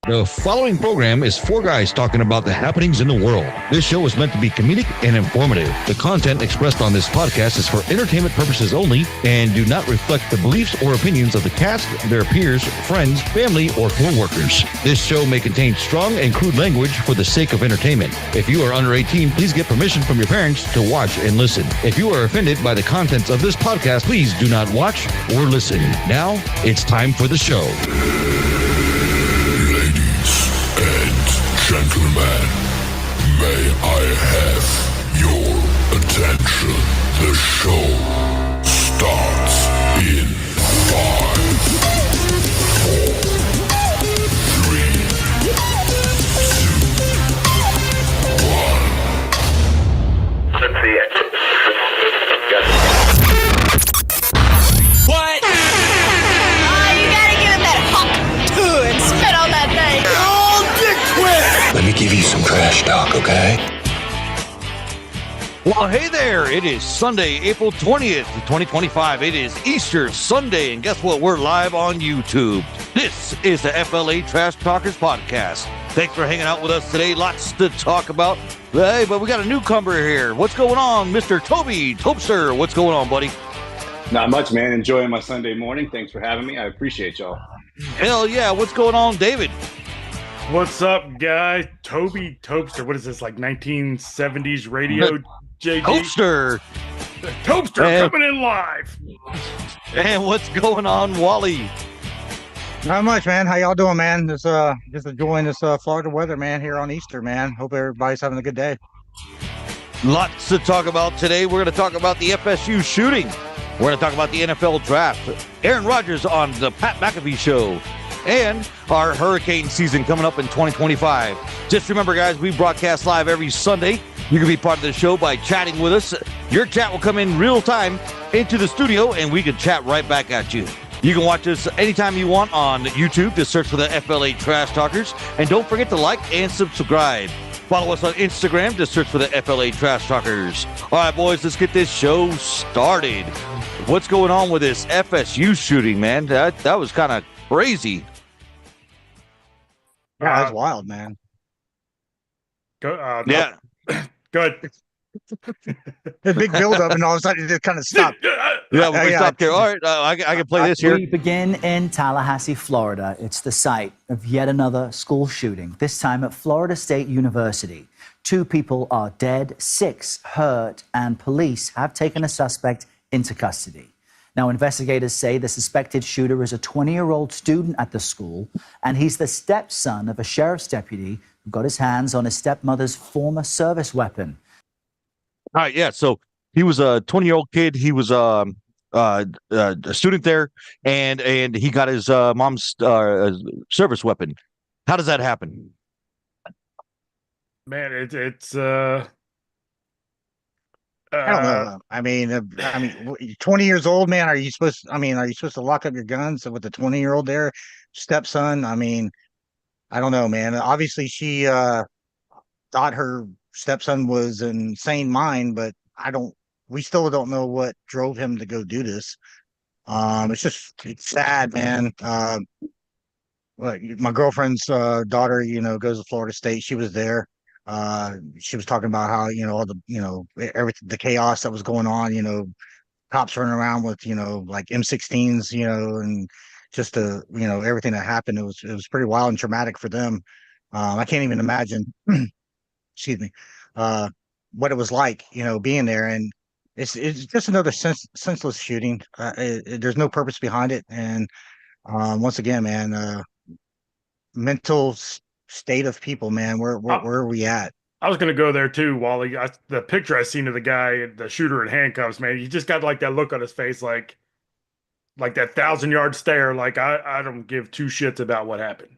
The following program is four guys talking about the happenings in the world. This show is meant to be comedic and informative. The content expressed on this podcast is for entertainment purposes only and do not reflect the beliefs or opinions of the cast, their peers, friends, family, or co-workers. This show may contain strong and crude language for the sake of entertainment. If you are under 18, please get permission from your parents to watch and listen. If you are offended by the contents of this podcast, please do not watch or listen. Now, it's time for the show. Gentlemen, may I have your attention? The show starts in 5, 4, 3, 2, 1. Let's see it. What? Oh, you gotta give it that hop to it. Spit on that thing. Let me give you some trash talk, okay? Well, hey there. It is Sunday, April 20th, 2025. It is Easter Sunday, and guess what? We're live on YouTube. This is the FLA Trash Talkers Podcast. Thanks for hanging out with us today. Lots to talk about. Hey, but we got a newcomer here. What's going on, Mr. Toby? Topster, what's going on, buddy? Not much, man. Enjoying my Sunday morning. Thanks for having me. I appreciate y'all. Hell yeah. What's going on, David? What's up, guys? Toby Topster. What is this, like 1970s radio? JG? Topster. Topster coming in live. And what's going on, Wally? Not much, man. How y'all doing, man? Just enjoying this Florida weather, man, here on Easter, man. Hope everybody's having a good day. Lots to talk about today. We're going to talk about the FSU shooting. We're going to talk about the NFL draft. Aaron Rodgers on the Pat McAfee show. And our hurricane season coming up in 2025. Just remember, guys, we broadcast live every Sunday. You can be part of the show by chatting with us. Your chat will come in real time into the studio, and we can chat right back at you. You can watch us anytime you want on YouTube. Just search for the FLA Trash Talkers. And don't forget to like and subscribe. Follow us on Instagram. Just search for the FLA Trash Talkers. All right, boys, let's get this show started. What's going on with this FSU shooting, man? That was kind of crazy. Yeah, that's wild, man. Yeah. Good. The big buildup, and all of a sudden it just kind of stopped. Yeah, we stopped there. All right, I can play this here. We begin in Tallahassee, Florida. It's the site of yet another school shooting, this time at Florida State University. 2 people are dead, 6 hurt, and police have taken a suspect into custody. Now, investigators say the suspected shooter is a 20-year-old student at the school, and he's the stepson of a sheriff's deputy who got his hands on his stepmother's former service weapon. All right, yeah. So he was a 20-year-old kid. He was a student there, and he got his mom's service weapon. How does that happen? Man, it's I don't know. I mean, 20 years old, man. Are you supposed to lock up your guns with the 20-year-old there, stepson? I mean, I don't know, man. Obviously, she thought her stepson was an insane mind, but we still don't know what drove him to go do this. It's sad, man. My girlfriend's daughter, goes to Florida State. She was there. She was talking about how, all the, everything, the chaos that was going on, cops running around with, like M16s, and just everything that happened. It was pretty wild and traumatic for them. I can't even imagine, excuse me, what it was like, being there. And it's just another senseless shooting. There's no purpose behind it. And once again, man, mental state of people, man, where are we at? I was going to go there too, Wally. The picture I seen of the guy, the shooter in handcuffs, man, he just got like that look on his face, like that 1,000-yard stare. Like I don't give 2 shits about what happened.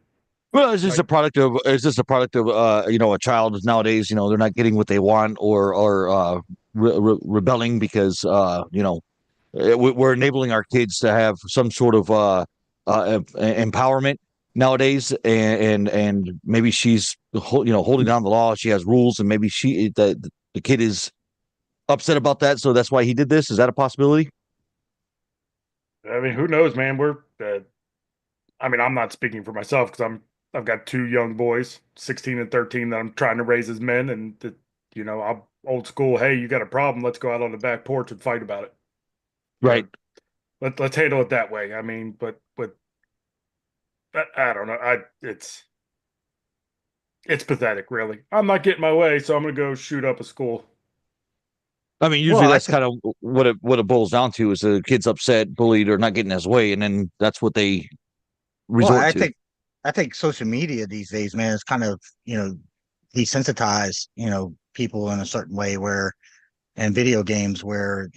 Well, is this a product of a child nowadays? They're not getting what they want or rebelling because we're enabling our kids to have some sort of empowerment nowadays, and maybe she's holding down the law. She has rules, and maybe the kid is upset about that, so that's why he did this. Is that a possibility? I mean, who knows, man? I'm not speaking for myself because I'm I've got two young boys, 16 and 13, that I'm trying to raise as men. And, I'm old school. Hey, you got a problem? Let's go out on the back porch and fight about it. Right. Let's handle it that way. I mean, but I don't know. It's pathetic, really. I'm not getting my way, so I'm going to go shoot up a school. I mean, usually that's kind of what it boils down to is the kid's upset, bullied, or not getting his way, and then that's what they resort to. I think social media these days, man, is kind of, desensitize, people in a certain way and video games where,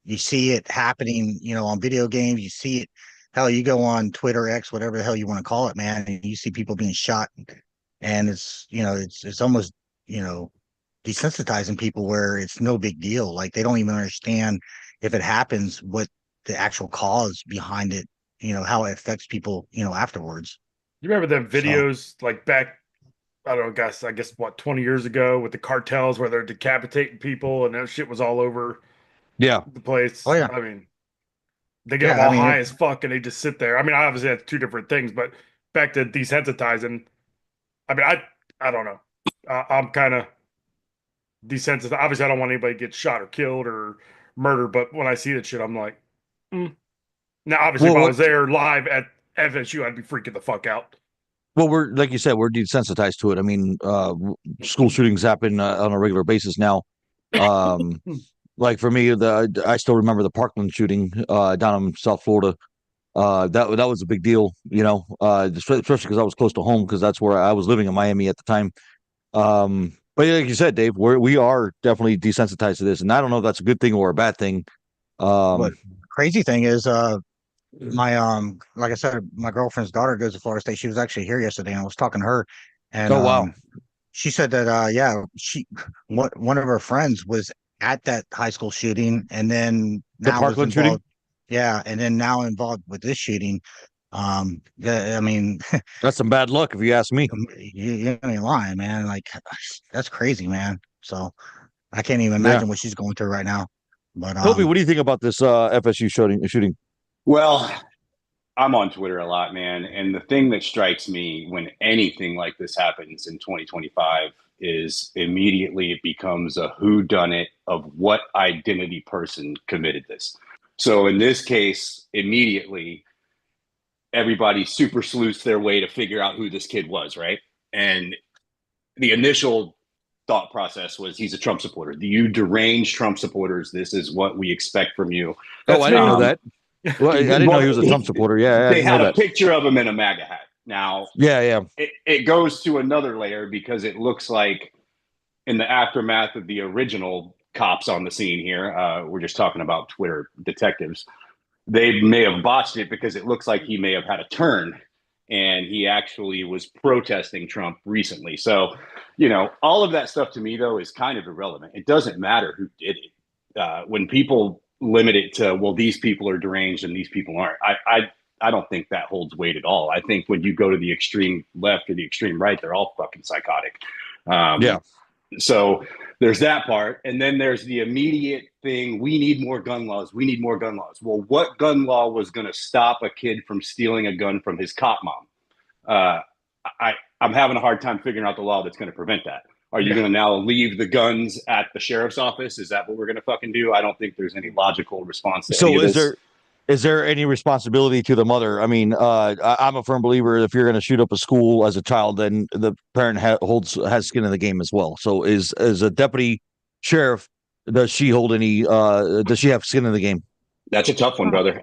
you see it happening, on video games, you see it, hell, you go on Twitter, X, whatever the hell you want to call it, man, and you see people being shot, and it's almost, desensitizing people where it's no big deal. Like they don't even understand if it happens, what the actual cause behind it, how it affects people, afterwards. You remember them videos like back, I don't know, I guess what, 20 years ago with the cartels where they're decapitating people and that shit was all over the place. Oh, yeah. I mean, they get them all high as fuck and they just sit there. I mean, obviously that's two different things, but back to desensitizing, I mean, I don't know. I'm kind of desensitized. Obviously, I don't want anybody to get shot or killed or murdered, but when I see that shit, I'm like, Now, obviously, if I was there live at FSU, I'd be freaking the fuck out. Well, we're like you said, we're desensitized to it. I mean, school shootings happen on a regular basis now. Like for me, I still remember the Parkland shooting down in South Florida. That was a big deal, especially because I was close to home because that's where I was living in Miami at the time. But like you said, Dave, we are definitely desensitized to this, and I don't know if that's a good thing or a bad thing. But crazy thing is, my like I said, my girlfriend's daughter goes to Florida State. She was actually here yesterday, and I was talking to her, and wow, she said that one of her friends was at that high school shooting, and then the Parkland shooting, and then now involved with this shooting. I mean, that's some bad luck if you ask me. You ain't lying, man. Like that's crazy, man. So I can't even imagine what she's going through right now. But Toby, what do you think about this FSU shooting? Well, I'm on Twitter a lot, man. And the thing that strikes me when anything like this happens in 2025 is immediately it becomes a whodunit of what identity person committed this. So in this case, immediately, everybody super sleuths their way to figure out who this kid was, right? And the initial thought process was he's a Trump supporter. You deranged Trump supporters. This is what we expect from you. I didn't know that. Well, I didn't know he was a Trump supporter. Yeah, they had a picture of him in a MAGA hat. Now, it goes to another layer because it looks like in the aftermath of the original cops on the scene here, we're just talking about Twitter detectives, they may have botched it because it looks like he may have had a turn and he actually was protesting Trump recently. So, all of that stuff to me, though, is kind of irrelevant. It doesn't matter who did it. When people limit it to, well, these people are deranged and these people aren't, I don't think that holds weight at all. I think when you go to the extreme left or the extreme right, they're all fucking psychotic. So there's that part. And then there's the immediate thing. We need more gun laws. We need more gun laws. Well, what gun law was going to stop a kid from stealing a gun from his cop mom? I'm having a hard time figuring out the law that's going to prevent that. Are you going to now leave the guns at the sheriff's office? Is that what we're going to fucking do? I don't think there's any logical response to any of this. Is there any responsibility to the mother? I mean, I'm a firm believer if you're going to shoot up a school as a child, then the parent has skin in the game as well. So as a deputy sheriff, does she hold any? Does she have skin in the game? That's a tough one, brother.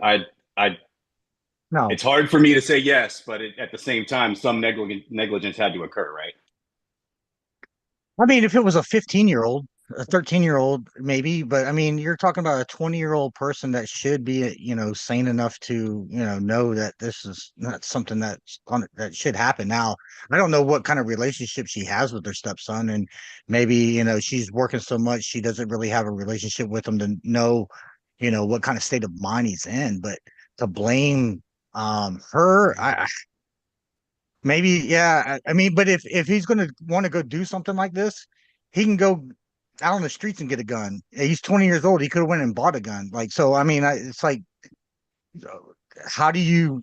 No, it's hard for me to say yes, but at the same time, some negligence had to occur, right? I mean, if it was a 15-year-old, a 13-year-old, maybe, but I mean, you're talking about a 20-year-old person that should be, sane enough to, know that this is not something that should happen. Now, I don't know what kind of relationship she has with her stepson, and maybe, she's working so much she doesn't really have a relationship with him to know, what kind of state of mind he's in. But to blame her, maybe, yeah. I mean, but if he's going to want to go do something like this, he can go out on the streets and get a gun. He's 20 years old. He could have went and bought a gun. Like, so, I mean, it's like, how do you,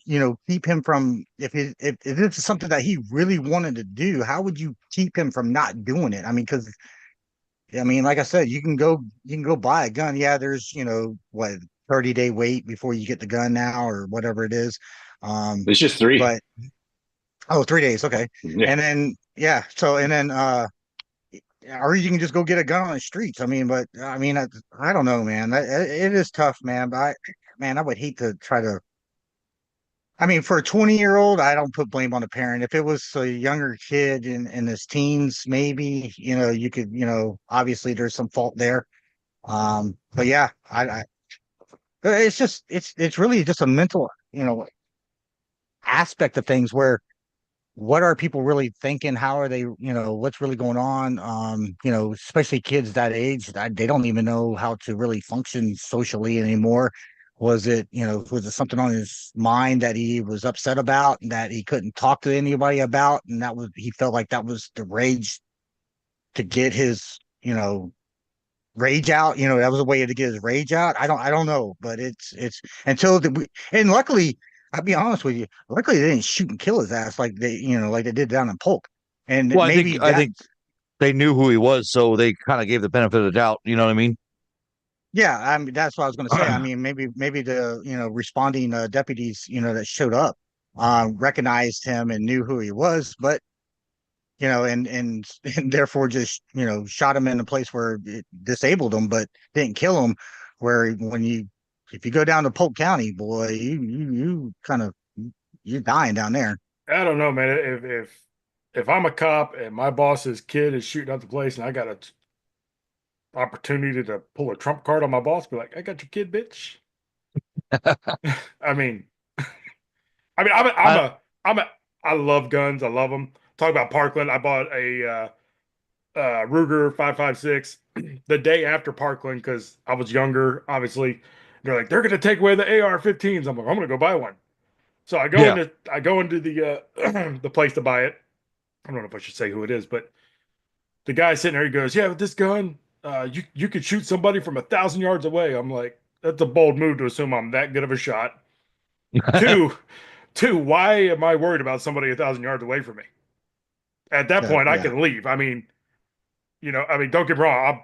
keep him from, if this is something that he really wanted to do, how would you keep him from not doing it? I mean, because like I said, you can go buy a gun. Yeah, there's, what, 30-day wait before you get the gun now or whatever it is. It's just 3. But 3 days, okay. Yeah. And then or you can just go get a gun on the streets. I don't know, man. It is tough, man. But I would hate to try to. For a 20-year-old, I don't put blame on the parent. If it was a younger kid in his teens, maybe, you could, obviously there's some fault there. But yeah, it's really just a mental, aspect of things where what are people really thinking? How are they, what's really going on? Especially kids that age, they don't even know how to really function socially anymore. Was it something on his mind that he was upset about and that he couldn't talk to anybody about? And he felt like that was the rage to get his, rage out. That was a way to get his rage out. I don't know, but it's and luckily, I'll be honest with you. Luckily, they didn't shoot and kill his ass like they did down in Polk. And well, I think they knew who he was, so they kind of gave the benefit of the doubt. You know what I mean? Yeah, that's what I was going to say. Maybe the responding deputies that showed up recognized him and knew who he was, but and therefore just shot him in a place where it disabled him, but didn't kill him. Where if you go down to Polk County, boy, you kind of you're dying down there. I don't know, man. If I'm a cop and my boss's kid is shooting up the place and I got an opportunity to pull a trump card on my boss, be like, I got your kid, bitch. I love guns. I love them. Talk about Parkland. I bought a Ruger 5.56 the day after Parkland because I was younger, obviously. They're like, they're going to take away the AR-15s. I'm like, I'm going to go buy one. So I go into the the place to buy it. I don't know if I should say who it is, but the guy sitting there, he goes, yeah, with this gun, you could shoot somebody from 1,000 yards away. I'm like, that's a bold move to assume I'm that good of a shot. Two, why am I worried about somebody 1,000 yards away from me? At that point, I can leave. Don't get me wrong.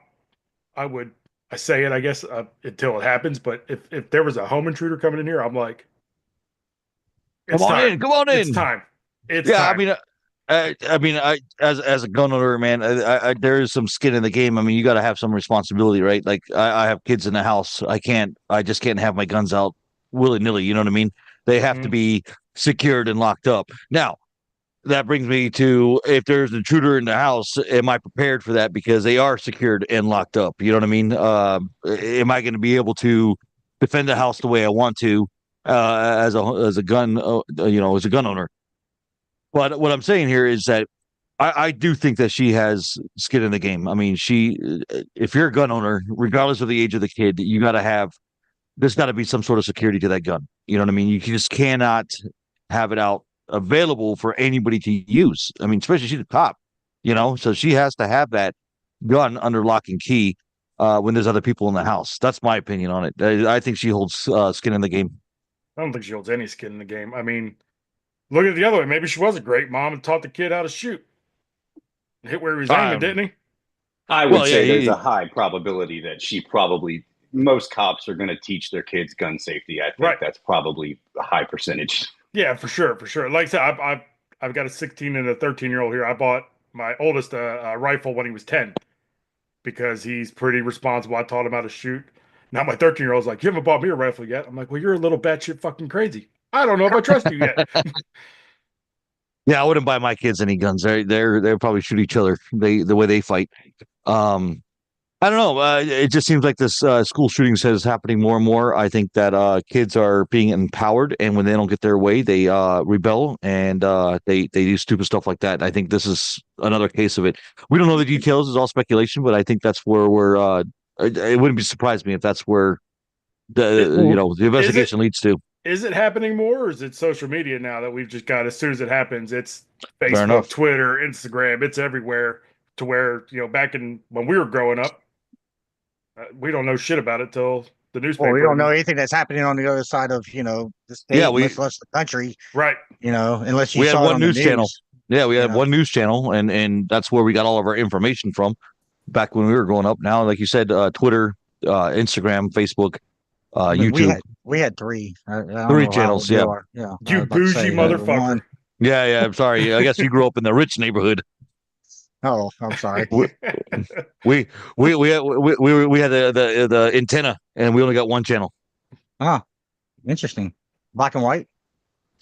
I say it, I guess, until it happens. But if there was a home intruder coming in here, I'm like, come on in. It's time. It's time. As a gun owner, man, there is some skin in the game. You got to have some responsibility, right? Like I have kids in the house. I just can't have my guns out willy nilly. You know what I mean? They have to be secured and locked up. Now, that brings me to, if there's an intruder in the house, am I prepared for that? Because they are secured and locked up. You know what I mean? Am I going to be able to defend the house the way I want to as a gun owner? But what I'm saying here is that I do think that she has skin in the game. If you're a gun owner, regardless of the age of the kid, there's got to be some sort of security to that gun. You know what I mean? You just cannot have it out available for anybody to use. Especially she's a cop, so she has to have that gun under lock and key when there's other people in the house. That's my opinion on it. I think she holds skin in the game. I don't think she holds any skin in the game. Look at it the other way. Maybe she was a great mom and taught the kid how to shoot. Hit where he was aiming, didn't he? I would say there's a high probability that most cops are going to teach their kids gun safety. I think that's probably a high percentage. Yeah, for sure. Like I said, I've got a 16 and a 13-year-old here. I bought my oldest a rifle when he was 10 because he's pretty responsible. I taught him how to shoot. Now my 13-year-old's like, you haven't bought me a rifle yet. I'm like, well, you're a little batshit fucking crazy. I don't know if I trust you yet. Yeah, I wouldn't buy my kids any guns. They'll probably shoot each other. The way they fight. I don't know. It just seems like this school shootings is happening more and more. I think that kids are being empowered, and when they don't get their way, they rebel and they do stupid stuff like that. I think this is another case of it. We don't know the details; it's all speculation. But I think that's where we're. It wouldn't be surprised me if that's where the investigation leads to. Is it happening more, or is it social media now that we've just got? As soon as it happens, it's Facebook, Twitter, Instagram. It's everywhere. To where back in when we were growing up. We don't know shit about it till the newspaper. Well, we don't know anything that's happening on the other side of the state, much less the country. Right. Unless you we had saw one it on news the channel. news. Yeah, we had one news channel, and that's where we got all of our information from back when we were growing up. Now, like you said, Twitter, Instagram, Facebook, YouTube. We had three. Three channels, yeah. Yeah. You bougie motherfucker. Yeah. I'm sorry. I guess you grew up in the rich neighborhood. Oh, I'm sorry. we had the antenna, and we only got one channel. Ah, interesting. Black and white.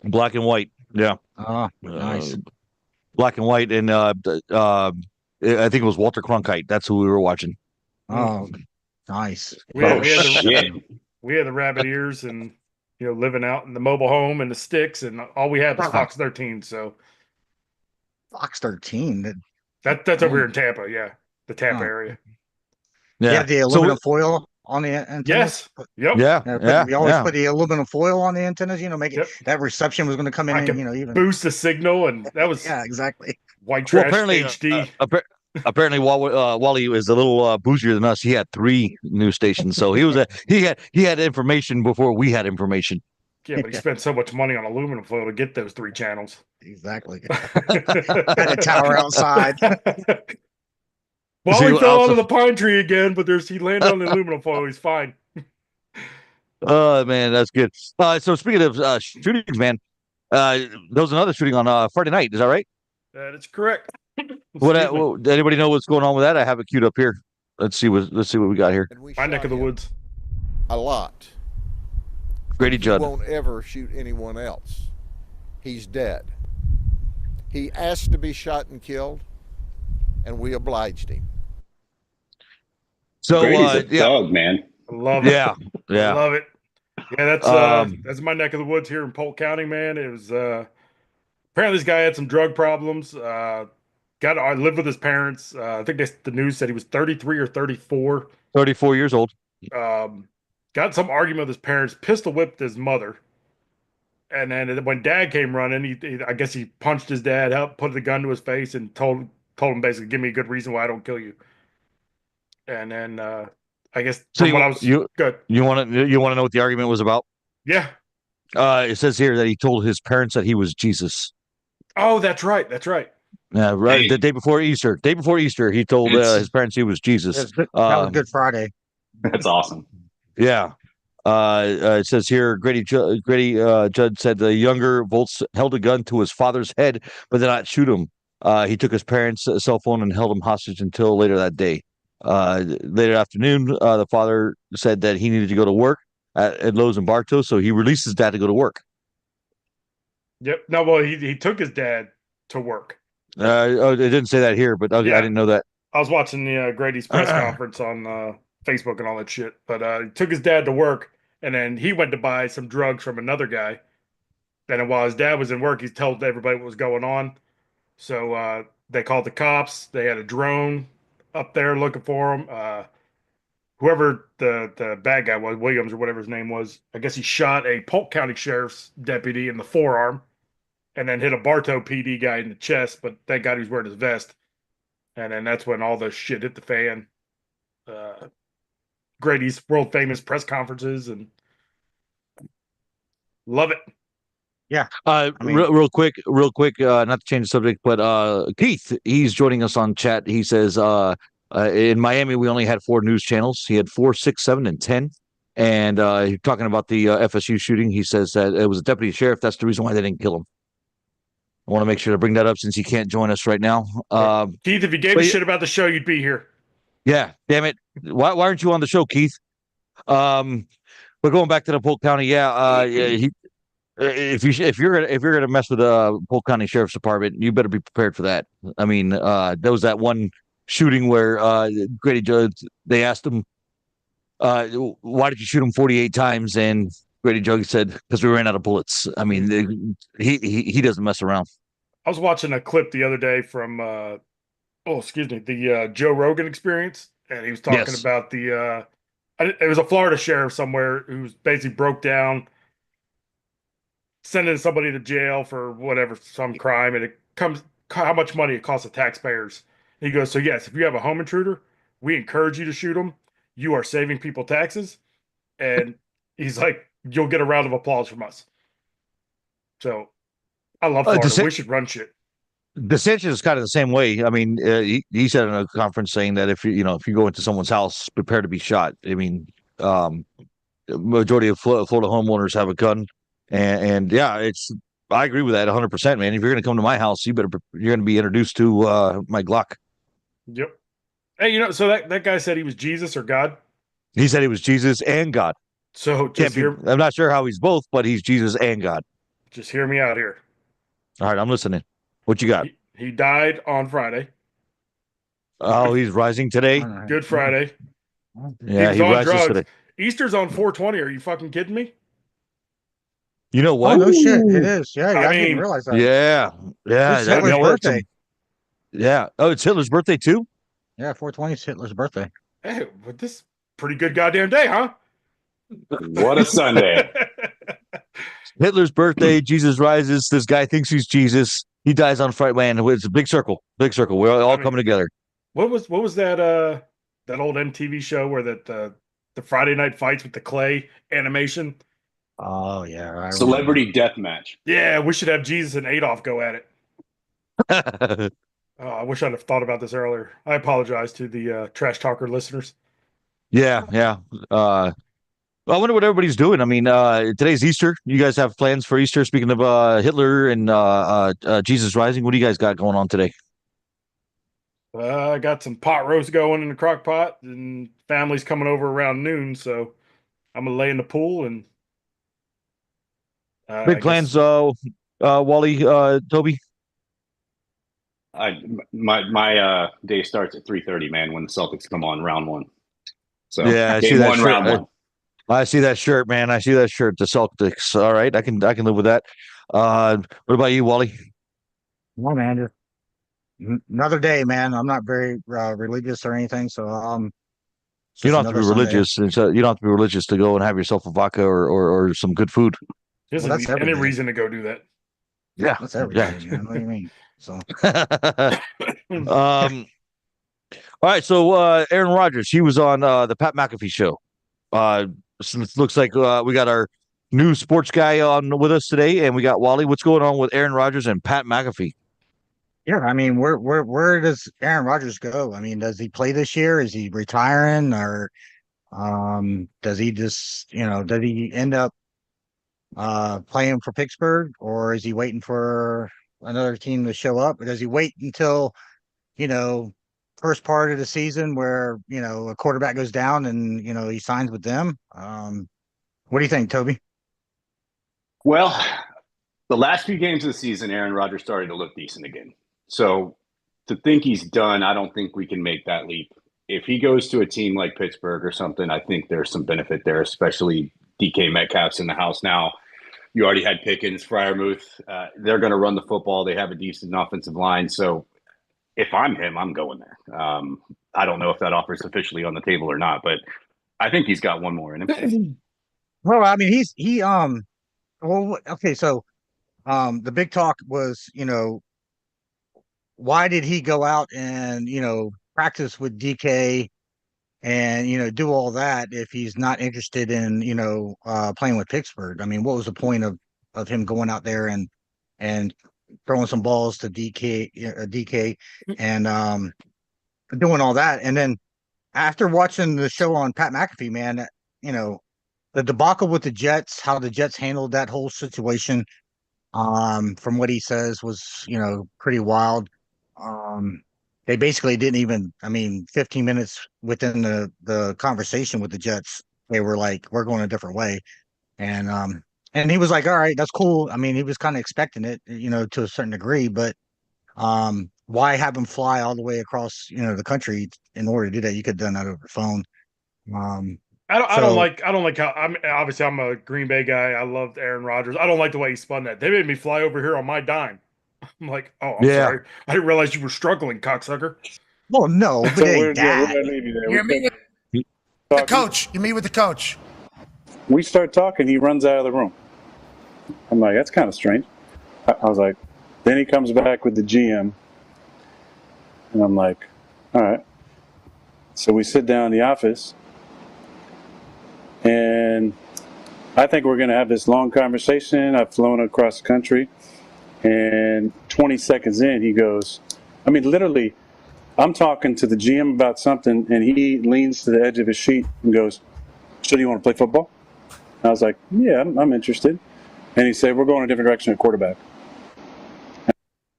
Black and white. Yeah. Nice. Black and white, and I think it was Walter Cronkite. That's who we were watching. Oh, nice. We had the rabbit ears, and living out in the mobile home and the sticks, and all we had was Fox 13. So Fox 13. That's over here in Tampa. Yeah, the Tampa area. Yeah. You had the aluminum foil on the antennas. Yes. Yep. Yeah. We always put the aluminum foil on the antennas. Make it that reception was going to come in. And, even boost the signal, and that was exactly. White trash apparently, HD. Apparently, Wally is a little bougier than us. He had 3 news stations, so he had information before we had information. Yeah, but he spent so much money on aluminum foil to get those 3 channels. Exactly. Got a tower outside. Wally fell out of the pine tree again, but he landed on the aluminum foil. He's fine. Oh man, that's good. So speaking of shootings, man, there was another shooting on Friday night. Is that right? That is correct. What? Anybody know what's going on with that? I have it queued up here. Let's see what we got here. My neck of the woods. A lot. Grady Judd. He won't ever shoot anyone else. He's dead. He asked to be shot and killed, and we obliged him. So Grady's a dog, man. I love it. Yeah. I love it. Yeah, that's my neck of the woods here in Polk County, man. It was apparently this guy had some drug problems. I lived with his parents. I think the news said he was 33 or 34. 34 years old. Got some argument with his parents, pistol whipped his mother. And then when dad came running, I guess he punched his dad up, put the gun to his face, and told him basically, give me a good reason why I don't kill you. And then I guess so good. You want to know what the argument was about? Yeah. It says here that he told his parents that he was Jesus. Oh, that's right. That's right. Yeah, right. The day before Easter. He told his parents he was Jesus. That was Good Friday. That's awesome. Yeah. It says here, Grady Judd said the younger Volts held a gun to his father's head, but did not shoot him. He took his parents' cell phone and held him hostage until later that day. Later afternoon, the father said that he needed to go to work at Lowe's in Bartow, so he released his dad to go to work. Yep. No, well, he took his dad to work. It didn't say that here, but I didn't know that. I was watching the Grady's press conference on Facebook and all that shit. But he took his dad to work, and then he went to buy some drugs from another guy. And then while his dad was in work, he told everybody what was going on. So they called the cops. They had a drone up there looking for him. Whoever the bad guy was, Williams or whatever his name was, I guess he shot a Polk County Sheriff's deputy in the forearm and then hit a Bartow PD guy in the chest, but thank God he was wearing his vest. And then that's when all the shit hit the fan. Grady's world famous press conferences, and love it. Yeah. Real quick, not to change the subject, but Keith, he's joining us on chat. He says in Miami, we only had 4 news channels. He had 4, 6, 7, and 10. And he's talking about the FSU shooting. He says that it was a deputy sheriff. That's the reason why they didn't kill him. I want to make sure to bring that up since he can't join us right now. Keith, if you gave a shit about the show, you'd be here. Yeah, damn it. Why aren't you on the show, Keith? But going back to the Polk County, if you're gonna mess with the Polk County Sheriff's Department, you better be prepared for that. I mean, there was that one shooting where Grady Judd, they asked him, why did you shoot him 48 times? And Grady Judd said, because we ran out of bullets. I mean, he doesn't mess around. I was watching a clip the other day from the Joe Rogan Experience, and he was talking about it was a Florida sheriff somewhere who's basically broke down sending somebody to jail for whatever, some crime, and it comes how much money it costs the taxpayers. And he goes, so yes, if you have a home intruder, we encourage you to shoot them. You are saving people taxes. and he's like, "You'll get a round of applause from us." So I love Florida. We should run shit. DeSantis is kind of the same way. I mean, he said in a conference saying that if you go into someone's house, prepare to be shot. I mean, majority of Florida homeowners have a gun, and yeah, I agree with that 100%, man. If you're going to come to my house, you're going to be introduced to my Glock. Yep. Hey, so that guy said he was Jesus or God. He said he was Jesus and God. So I'm not sure how he's both, but he's Jesus and God. Just hear me out here. All right, I'm listening. What you got? He died on Friday. Oh, he's rising today. Good Friday. Yeah, he was on drugs today. Easter's on 420. Are you fucking kidding me? You know what? Oh, no shit. It is. Yeah, I didn't realize that. Yeah. It's Hitler's birthday. Yeah. Oh, it's Hitler's birthday too? Yeah, 420 is Hitler's birthday. Hey, but this pretty good goddamn day, huh? What a Sunday. Hitler's birthday, Jesus rises. This guy thinks he's Jesus. He dies on Friday. Man, it's a big circle. Big circle. We're all coming together. What was that old MTV show where the Friday night fights with the clay animation? Oh yeah. Celebrity Deathmatch. Yeah, we should have Jesus and Adolf go at it. Oh, I wish I'd have thought about this earlier. I apologize to the Trash Talker listeners. Yeah. I wonder what everybody's doing. I mean, today's Easter. You guys have plans for Easter? Speaking of Hitler and Jesus rising, what do you guys got going on today? I got some pot roast going in the crock pot, and family's coming over around noon, so I'm gonna lay in the pool and big plans. Wally, Toby. My day starts at 3:30, man, when the Celtics come on round one. So yeah, I see that shirt. Round one. I see that shirt, man. I see that shirt. The Celtics. All right, I can live with that. What about you, Wally? Well, man, just another day, man. I'm not very religious or anything, so you don't have to be religious. You don't have to be religious to go and have yourself a vodka or some good food. There's any reason to go do that. Yeah, that's everything. Man. What do you mean? So, all right. So Aaron Rodgers, he was on the Pat McAfee show. So it looks like we got our new sports guy on with us today, and we got Wally. What's going on with Aaron Rodgers and Pat McAfee? Yeah, I mean, where does Aaron Rodgers go? I mean, does he play this year? Is he retiring, or does he just does he end up playing for Pittsburgh, or is he waiting for another team to show up? Or does he wait until first part of the season where a quarterback goes down and he signs with them? What do you think, Toby? Well, the last few games of the season, Aaron Rodgers started to look decent again. So to think he's done, I don't think we can make that leap. If he goes to a team like Pittsburgh or something, I think there's some benefit there, especially DK Metcalf's in the house now. You already had Pickens, Freiermuth. They're going to run the football. They have a decent offensive line. So if I'm him, I'm going there. I don't know if that offer is officially on the table or not, but I think he's got one more in him. Well, I mean, okay. So the big talk was, why did he go out and, practice with DK and, do all that if he's not interested in, playing with Pittsburgh? I mean, what was the point of him going out there and throwing some balls to DK and doing all that? And then after watching the show on Pat McAfee, man, the debacle with the Jets, how the Jets handled that whole situation, from what he says was, pretty wild. They basically didn't even, 15 minutes within the conversation with the Jets, they were like, we're going a different way. And he was like, all right, that's cool. I mean, he was kind of expecting it, to a certain degree, but why have him fly all the way across, the country in order to do that? You could have done that over the phone. I don't like how obviously I'm a Green Bay guy. I loved Aaron Rodgers. I don't like the way he spun that. They made me fly over here on my dime. I'm like, oh, I'm sorry. I didn't realize you were struggling, cocksucker. Well, no, but You meet with the coach. You meet with the coach. We start talking. He runs out of the room. I'm like, that's kind of strange. I was like, then he comes back with the GM. And I'm like, all right. So we sit down in the office. And I think we're going to have this long conversation. I've flown across the country, and 20 seconds in, he goes, I mean, literally, I'm talking to the GM about something, and he leans to the edge of his seat and goes, so do you want to play football? And I was like, yeah, I'm interested. And he said, we're going a different direction at quarterback.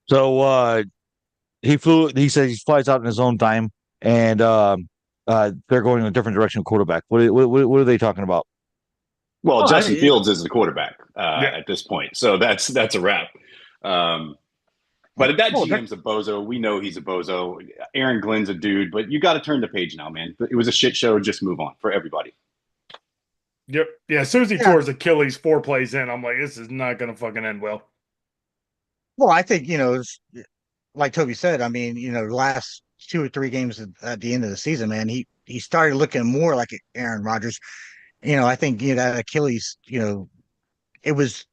So he says he flies out in his own time, and they're going in a different direction at quarterback. What are they talking about? Well, Justin Fields is the quarterback at this point, so that's a wrap. But if that GM's a bozo, we know he's a bozo. Aaron Glenn's a dude, but you got to turn the page now, man. It was a shit show. Just move on for everybody. Yep. Yeah. As soon as he tore his Achilles 4 plays in, I'm like, this is not going to fucking end well. Well, I think, like Toby said, I mean, the last 2 or 3 games at the end of the season, man, he started looking more like Aaron Rodgers. I think, that Achilles, it was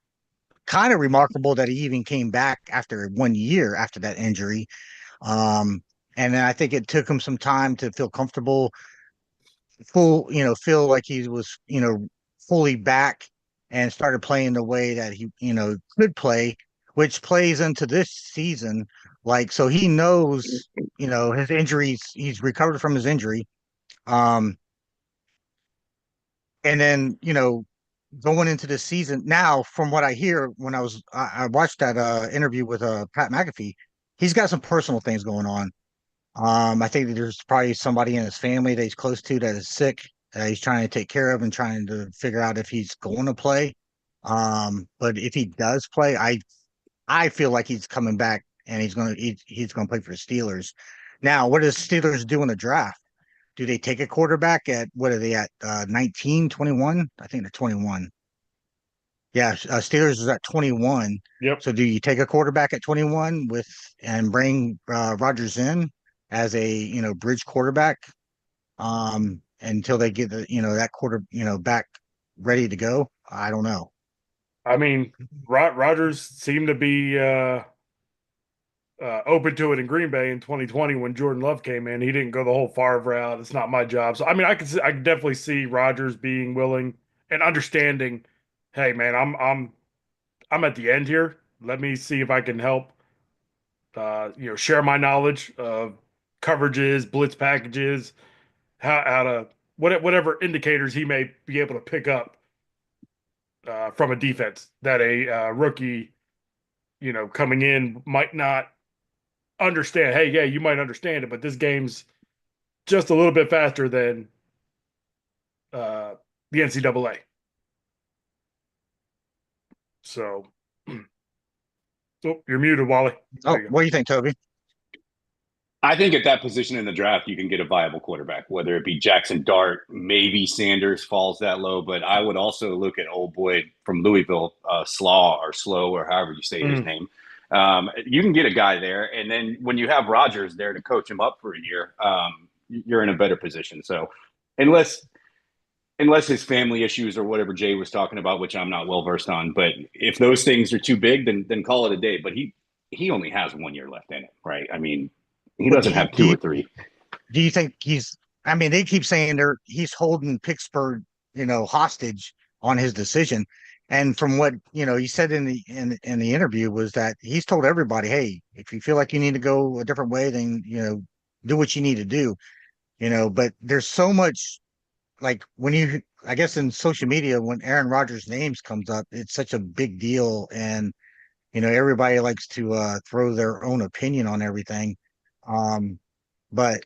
kind of remarkable that he even came back after 1 year after that injury. And then I think it took him some time to feel comfortable, feel like he was, fully back and started playing the way that he, could play, which plays into this season. Like, so he knows, his injuries, he's recovered from his injury. And then, going into the season now, from what I hear, when I watched that interview with Pat McAfee, he's got some personal things going on. I think that there's probably somebody in his family that he's close to that is sick, that he's trying to take care of and trying to figure out if he's going to play. But if he does play, I feel like he's coming back and he's going to play for the Steelers. Now, what does Steelers do in the draft? Do they take a quarterback at, what are they at, 19, 21? I think they're 21. Yeah, Steelers is at 21. Yep. So do you take a quarterback at 21 and bring Rodgers in as a, bridge quarterback until they get the, that quarter, back ready to go? I don't know. I mean, Rodgers seemed to be open to it in Green Bay in 2020 when Jordan Love came in. He didn't go the whole Favre route. It's not my job. So I mean, I can definitely see Rodgers being willing and understanding. Hey, man, I'm at the end here. Let me see if I can help. Share my knowledge of coverages, blitz packages, how to whatever indicators he may be able to pick up from a defense that a rookie, coming in might not understand. Hey, yeah, you might understand it, but this game's just a little bit faster than the NCAA. So, you're muted, Wally. Oh, what do you think, Toby? I think at that position in the draft, you can get a viable quarterback, whether it be Jackson Dart, maybe Sanders falls that low. But I would also look at old boy from Louisville, Slow, or however you say his name. You can get a guy there. And then when you have Rodgers there to coach him up for a year, you're in a better position. So unless his family issues or whatever Jay was talking about, which I'm not well versed on, but if those things are too big, then call it a day. But he only has 1 year left in it, right? I mean, he doesn't have 2 or 3. Do you think they keep saying he's holding Pittsburgh, hostage on his decision. And from what, he said in the interview was that he's told everybody, hey, if you feel like you need to go a different way, then, do what you need to do, but there's so much, like I guess in social media, when Aaron Rodgers' names comes up, it's such a big deal. And, everybody likes to throw their own opinion on everything. But,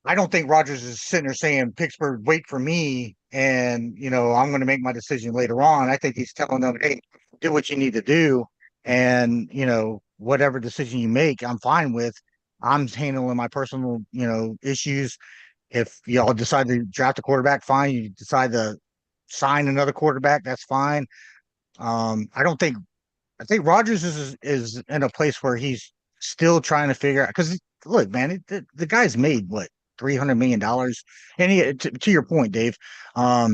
I don't think Rodgers is sitting there saying, Pittsburgh, wait for me. And, I'm going to make my decision later on. I think he's telling them, hey, do what you need to do. And, whatever decision you make, I'm fine with. I'm handling my personal, issues. If y'all decide to draft a quarterback, fine. You decide to sign another quarterback, that's fine. I think Rodgers is in a place where he's still trying to figure out, because look, man, the guy's made what, $300 million, and he, to your point, Dave, yeah,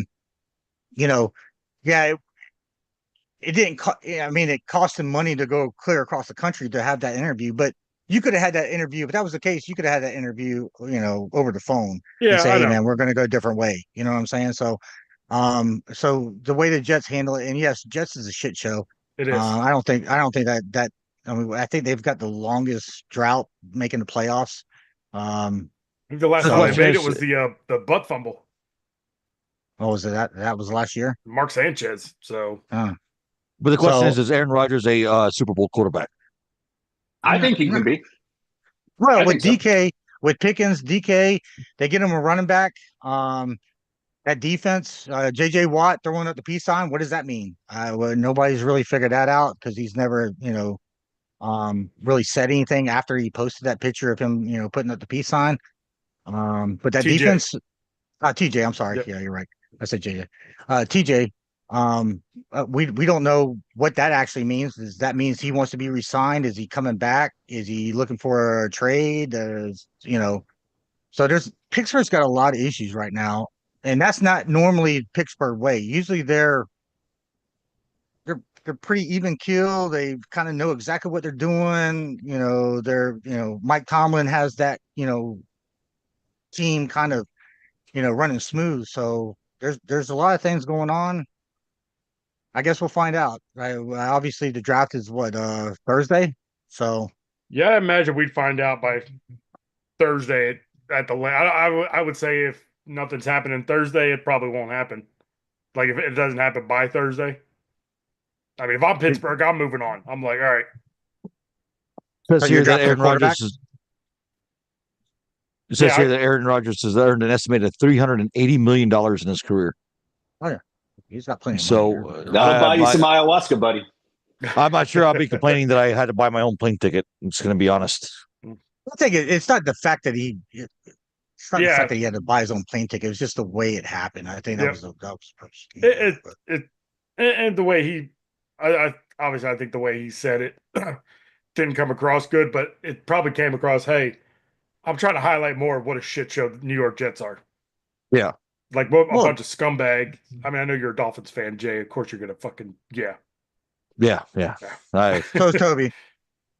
it didn't. I mean, it cost him money to go clear across the country to have that interview, but you could have had that interview. If that was the case, you could have had that interview, over the phone and say, I "Hey, know. man, we're going to go a different way." You know what I'm saying? So the way the Jets handle it, and yes, Jets is a shit show. It is. I don't think that. I mean, I think they've got the longest drought making the playoffs. The last time they made it was the butt fumble. Oh, was it that was last year? Mark Sanchez. So, but the question is Aaron Rodgers a Super Bowl quarterback? I think he can be. Well, with DK, with Pickens, DK, they get him a running back. That defense, JJ Watt throwing up the peace sign. What does that mean? Well, nobody's really figured that out because he's never, really said anything after he posted that picture of him, putting up the peace sign. But that defense, TJ, I'm sorry. Yep. Yeah, you're right. I said JJ. TJ, we don't know what that actually means. Does that means he wants to be re-signed? Is he coming back? Is he looking for a trade? So Pittsburgh's got a lot of issues right now, and that's not normally Pittsburgh way. Usually they're pretty even keel. They kind of know exactly what they're doing. Mike Tomlin has that, team kind of, running smooth. So there's a lot of things going on. I guess we'll find out. Right? Obviously the draft is Thursday. So yeah, I imagine we'd find out by Thursday at the I would say if nothing's happening Thursday, it probably won't happen. Like if it doesn't happen by Thursday. I mean, if I'm Pittsburgh, I'm moving on. I'm like, all right. It says here that Aaron Rodgers has earned an estimated $380 million in his career. Oh yeah, he's got plenty. That'll buy you some ayahuasca, buddy. I'm not sure I'll be complaining that I had to buy my own plane ticket. I'm just going to be honest. I think it's not the fact that the fact that he had to buy his own plane ticket. It was just the way it happened. I think that was and the way he. I think the way he said it didn't come across good, but it probably came across, hey, I'm trying to highlight more of what a shit show the New York Jets are. Yeah. Like a bunch of scumbag. I mean, I know you're a Dolphins fan, Jay. Of course you're going to fucking, Yeah. So is Toby.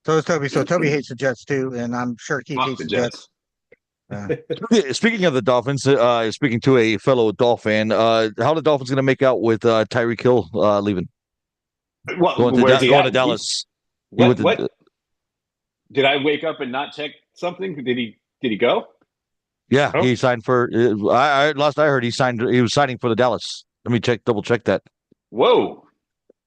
So Toby hates the Jets too, and I'm sure he hates the Jets. Speaking of the Dolphins, speaking to a fellow Dolphin, how are the Dolphins going to make out with Tyreek Hill leaving? Going to Dallas. What? Did I wake up and not check something? Did he go? Yeah, he signed for. Last I heard, he was signing for the Dallas. Let me double check that. Whoa,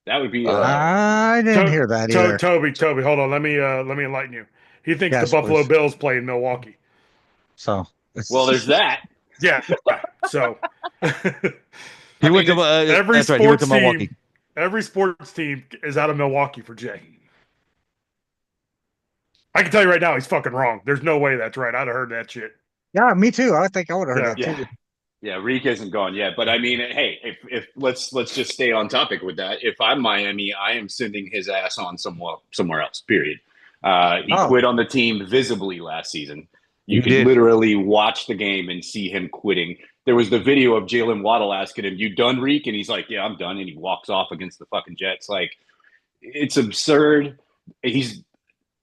that would be. I didn't hear that either. Toby, hold on. Let me enlighten you. He thinks the Buffalo Bills play in Milwaukee. So, well, there's that. Yeah. So he went to Milwaukee. Every sports team is out of Milwaukee for Jay. I can tell you right now, he's fucking wrong. There's no way that's right. I'd have heard that shit. Yeah, me too. I think I would have heard that too. Yeah, Reek isn't gone yet. But I mean, hey, if let's just stay on topic with that. If I'm Miami, I am sending his ass on somewhere else. Period. He quit on the team visibly last season. You can literally watch the game and see him quitting. There was the video of Jalen Waddle asking him, "You done, Reek?" And he's like, "Yeah, I'm done." And he walks off against the fucking Jets. Like, it's absurd. He's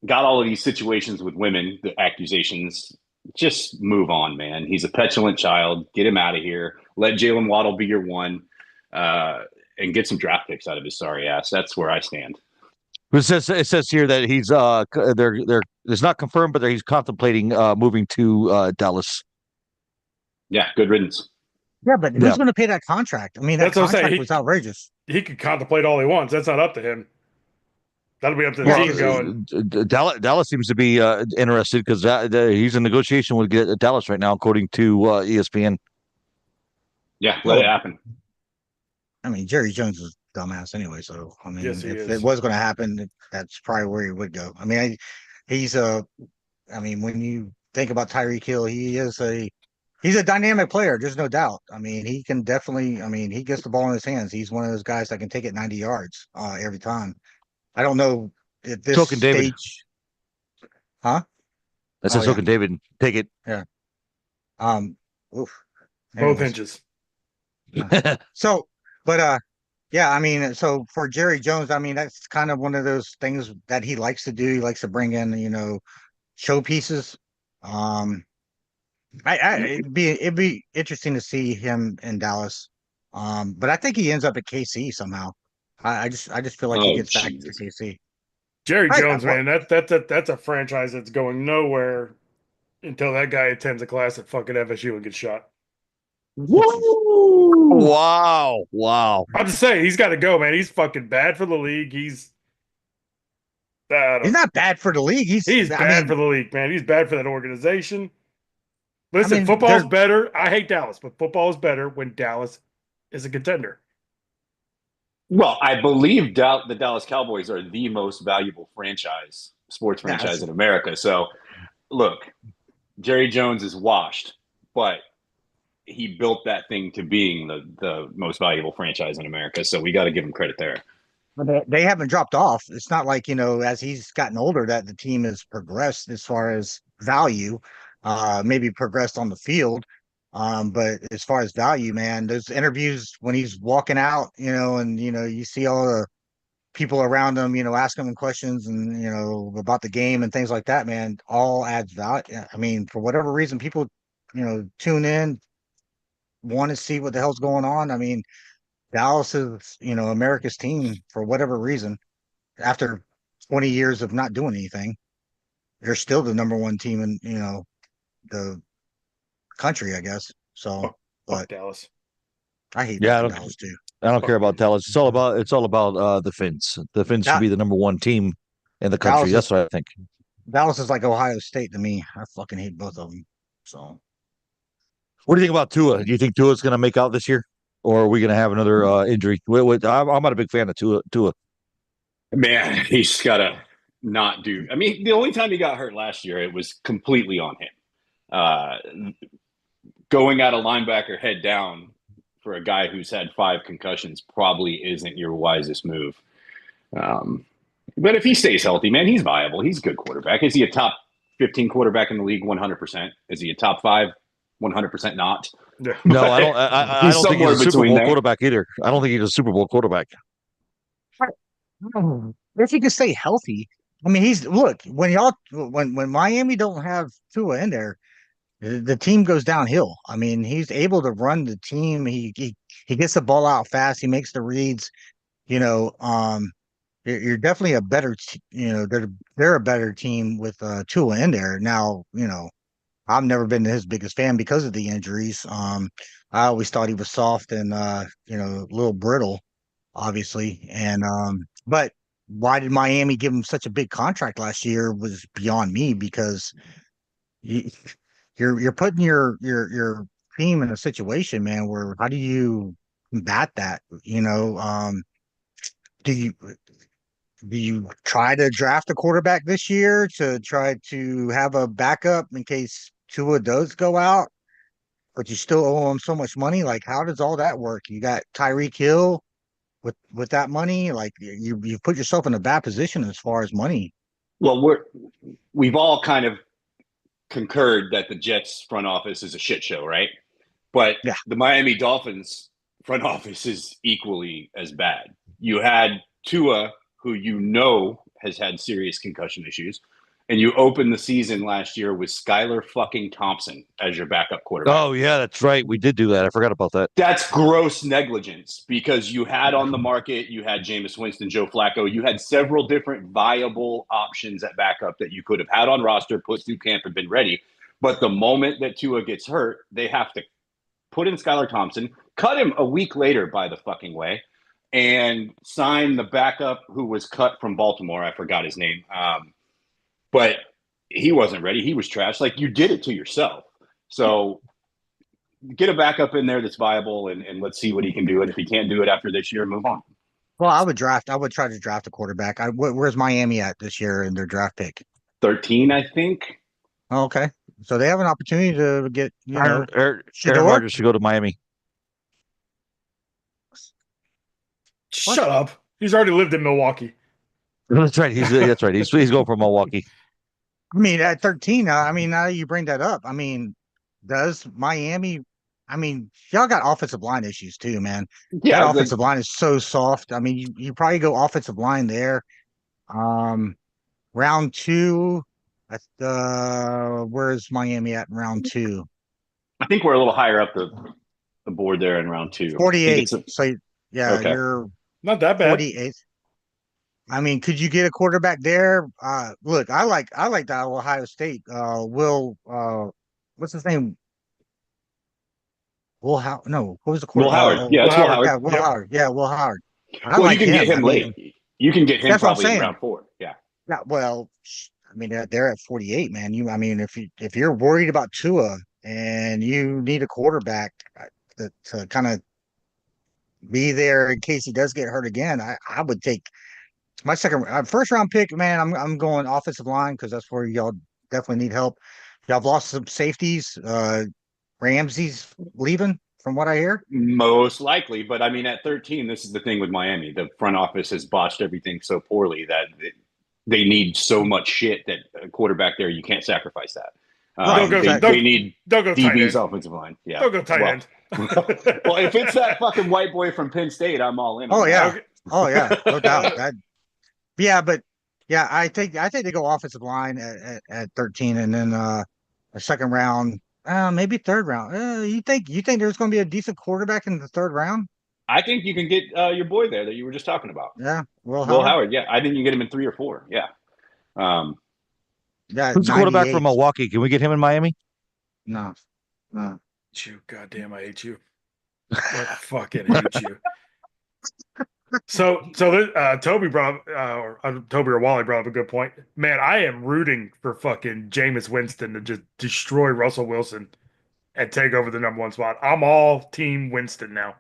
got all of these situations with women, the accusations. Just move on, man. He's a petulant child. Get him out of here. Let Jalen Waddle be your one, and get some draft picks out of his sorry ass. That's where I stand. It says here that he's it's not confirmed, but he's contemplating moving to Dallas. Yeah, good riddance. Yeah, but who's going to pay that contract? I mean, that contract was outrageous. He could contemplate all he wants. That's not up to him. That'll be up to the team going. Dallas seems to be interested because he's in negotiation with Dallas right now, according to ESPN. Yeah, let it happen. I mean, Jerry Jones is a dumbass anyway, so I mean, yes, if it was going to happen, that's probably where he would go. I mean, when you think about Tyreek Hill, he's a dynamic player. There's no doubt. I mean, he can definitely. I mean, he gets the ball in his hands. He's one of those guys that can take it 90 yards every time. I don't know at this stage. David. Huh? That's a Token David. Take it. Yeah. Both inches. So, but yeah, I mean, so for Jerry Jones, I mean, that's kind of one of those things that he likes to do. He likes to bring in, showpieces. It'd be interesting to see him in Dallas. But I think he ends up at KC somehow. I just feel like he gets back to KC. Jerry Jones, man, that's a franchise that's going nowhere until that guy attends a class at fucking FSU and gets shot. Woo! Wow. I'm just saying, he's got to go, man. He's fucking bad for the league. He's not bad for the league. He's bad for the league, man. He's bad for that organization. Listen, football's better. I hate Dallas, but football is better when Dallas is a contender. Well, I believe the Dallas Cowboys are the most valuable sports franchise in America. So, look, Jerry Jones is washed, but he built that thing to being the most valuable franchise in America. So we got to give him credit there. They haven't dropped off. It's not like, as he's gotten older that the team has progressed as far as value, maybe progressed on the field. But as far as value, man, those interviews when he's walking out, and, you see all the people around him, asking him questions and, about the game and things like that, man, all adds value. I mean, for whatever reason, people, tune in, want to see what the hell's going on. I mean, Dallas is, America's team for whatever reason. After 20 years of not doing anything, they're still the number one team in, the country, I guess. So, but Dallas, I hate Dallas too. I don't care about Dallas. It's all about the Finns. The Finns should be the number one team in the country. That's what I think. Dallas is like Ohio State to me. I fucking hate both of them. So, what do you think about Tua? Do you think Tua's going to make out this year, or are we going to have another injury? I'm not a big fan of Tua. Man, he's got to not do. I mean, the only time he got hurt last year, it was completely on him. Going at a linebacker head down for a guy who's had 5 concussions probably isn't your wisest move. But if he stays healthy, man, he's viable. He's a good quarterback. Is he a top 15 quarterback in the league? 100%. Is he a top 5? 100% not. No, I don't. I don't think he's a Super Bowl quarterback either. I don't think he's a Super Bowl quarterback. If he can stay healthy, I mean, when Miami don't have Tua in there, the team goes downhill. I mean, he's able to run the team. He gets the ball out fast. He makes the reads. You're definitely a better. They're a better team with Tua in there. Now, I've never been his biggest fan because of the injuries. I always thought he was soft and a little brittle, obviously. And but why did Miami give him such a big contract last year was beyond me, because you're putting your team in a situation, man, where how do you combat that? Do you try to draft a quarterback this year to try to have a backup in case Tua does go out, but you still owe him so much money? Like, how does all that work? You got Tyreek Hill with that money. Like, you put yourself in a bad position as far as money. Well, we've all kind of concurred that the Jets front office is a shit show, right? But the Miami Dolphins front office is equally as bad. You had Tua, who has had serious concussion issues, and you opened the season last year with Skylar fucking Thompson as your backup quarterback. Oh, yeah, that's right. We did do that. I forgot about that. That's gross negligence, because you had on the market, you had Jameis Winston, Joe Flacco. You had several different viable options at backup that you could have had on roster, put through camp, and been ready. But the moment that Tua gets hurt, they have to put in Skylar Thompson, cut him a week later, by the fucking way, and sign the backup who was cut from Baltimore. I forgot his name. But he wasn't ready. He was trash. Like, you did it to yourself. So get a backup in there that's viable, and let's see what he can do. And if he can't do it after this year, move on. Well, I would try to draft a quarterback. Where's Miami at this year in their draft pick? 13, I think. Oh, okay. So they have an opportunity to get, Aaron Rodgers should go to Miami. Shut up. He's already lived in Milwaukee. That's right. That's right. He's going for Milwaukee. I mean, at 13, now you bring that up. I mean, does Miami? I mean, y'all got offensive line issues too, man. Yeah, that offensive line is so soft. I mean, you probably go offensive line there. Round 2, Where's Miami at in round 2? I think we're a little higher up the board there in round 2. 48. So yeah, okay. You're not that bad. 48th. I mean, could you get a quarterback there? Look, I like that Ohio State. What's his name? Will Howard? No, who was the quarterback? Will Howard. Yeah, it's Will Howard. Yeah, Will Howard. Yeah, Will Howard. Well, you can get him late. You can get him probably in round 4. Yeah. Yeah. Well, I mean, they're at 48, man. If you're worried about Tua and you need a quarterback to kind of be there in case he does get hurt again, I would take my first round pick, man. I'm going offensive line because that's where y'all definitely need help. Y'all have lost some safeties. Ramsey's leaving, from what I hear. Most likely, but I mean, at 13, this is the thing with Miami. The front office has botched everything so poorly that they need so much shit that a quarterback there, you can't sacrifice that. They need DB's offensive line. Yeah, don't go tight end. Well, if it's that fucking white boy from Penn State, I'm all in. Oh yeah, no doubt. I think they go offensive line at 13, and then a second round, maybe third round. You think there's going to be a decent quarterback in the third round? I think you can get your boy there that you were just talking about. Yeah, Will Howard. Yeah, I think you get him in 3 or 4. Yeah. Who's the quarterback from Milwaukee? Can we get him in Miami? No. You goddamn, I hate you. I fucking hate you. So Toby or Wally brought up a good point. Man, I am rooting for fucking Jameis Winston to just destroy Russell Wilson and take over the number 1 spot. I'm all team Winston now.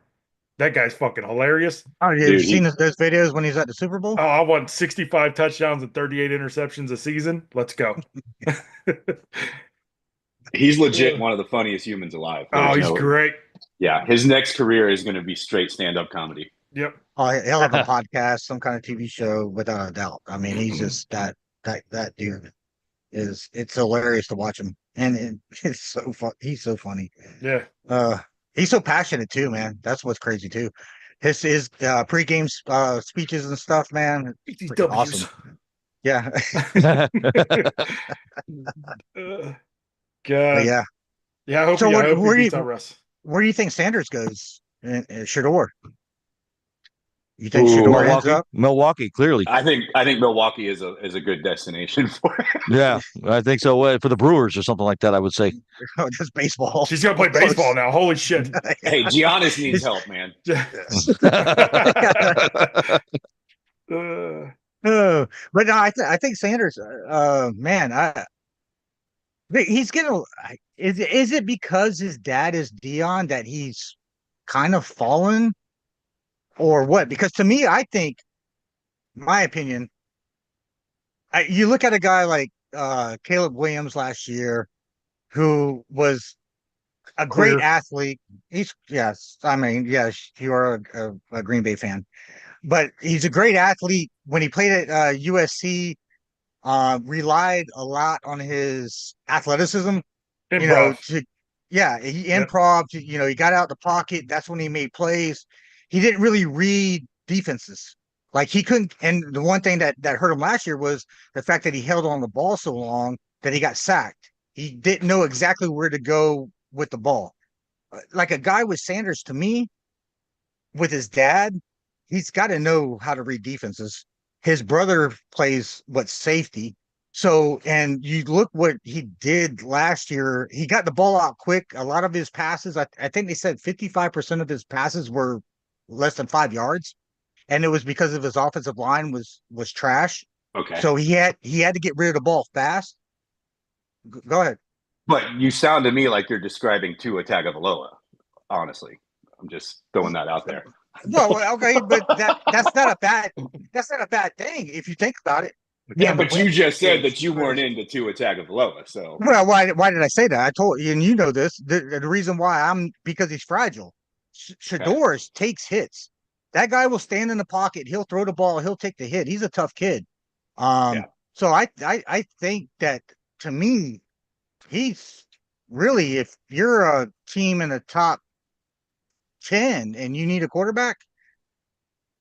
That guy's fucking hilarious. Oh, yeah, you've seen those videos when he's at the Super Bowl? Oh, I won 65 touchdowns and 38 interceptions a season. Let's go. He's legit one of the funniest humans alive. He's great. Yeah, his next career is going to be straight stand-up comedy. Yep. Oh, he'll have a podcast, some kind of TV show, without a doubt. I mean, he's just that dude it's hilarious to watch him, and it's so fun. He's so funny. Yeah. He's so passionate too, man. That's what's crazy too. His pregame speeches and stuff, man. Awesome. Yeah. God. Yeah. Yeah. I hope so. Where do you think Sanders goes? Shador. You think Shador ends up? Milwaukee, clearly. I think Milwaukee is a good destination for him. Yeah, I think so. For the Brewers or something like that, I would say. Just baseball. She's gonna play baseball now. Holy shit! Hey, Giannis needs help, man. But no, I think Sanders. Man, he's gonna. Is it because his dad is Dion that he's kind of fallen? Or what? Because to me, I think, my opinion, you look at a guy like Caleb Williams last year, who was a great athlete. Yes, you are a Green Bay fan, but he's a great athlete. When he played at USC, relied a lot on his athleticism. Improv. Improv. He got out the pocket. That's when he made plays. He didn't really read defenses. Like he couldn't. And the one thing that hurt him last year was the fact that he held on the ball so long that he got sacked. He didn't know exactly where to go with the ball. Like a guy with Sanders, to me, with his dad, he's got to know how to read defenses. His brother plays safety. So, and you look what he did last year. He got the ball out quick. A lot of his passes, I think they said 55% of his passes were less than 5 yards, and it was because of his offensive line was trash. Okay. So he had to get rid of the ball fast. Go ahead. But you sound to me like you're describing Tua Tagovailoa. Honestly, I'm just throwing that out there. Well, okay, but that's not a bad thing if you think about it. Yeah, but you just said that you weren't into Tua Tagovailoa, so. Well, why did I say that? I told you, and you know this. The reason why because he's fragile. Shador takes hits. That guy will stand in the pocket. He'll throw the ball. He'll take the hit. He's a tough kid. So I think that, to me, he's really, if you're a team in the top 10 and you need a quarterback,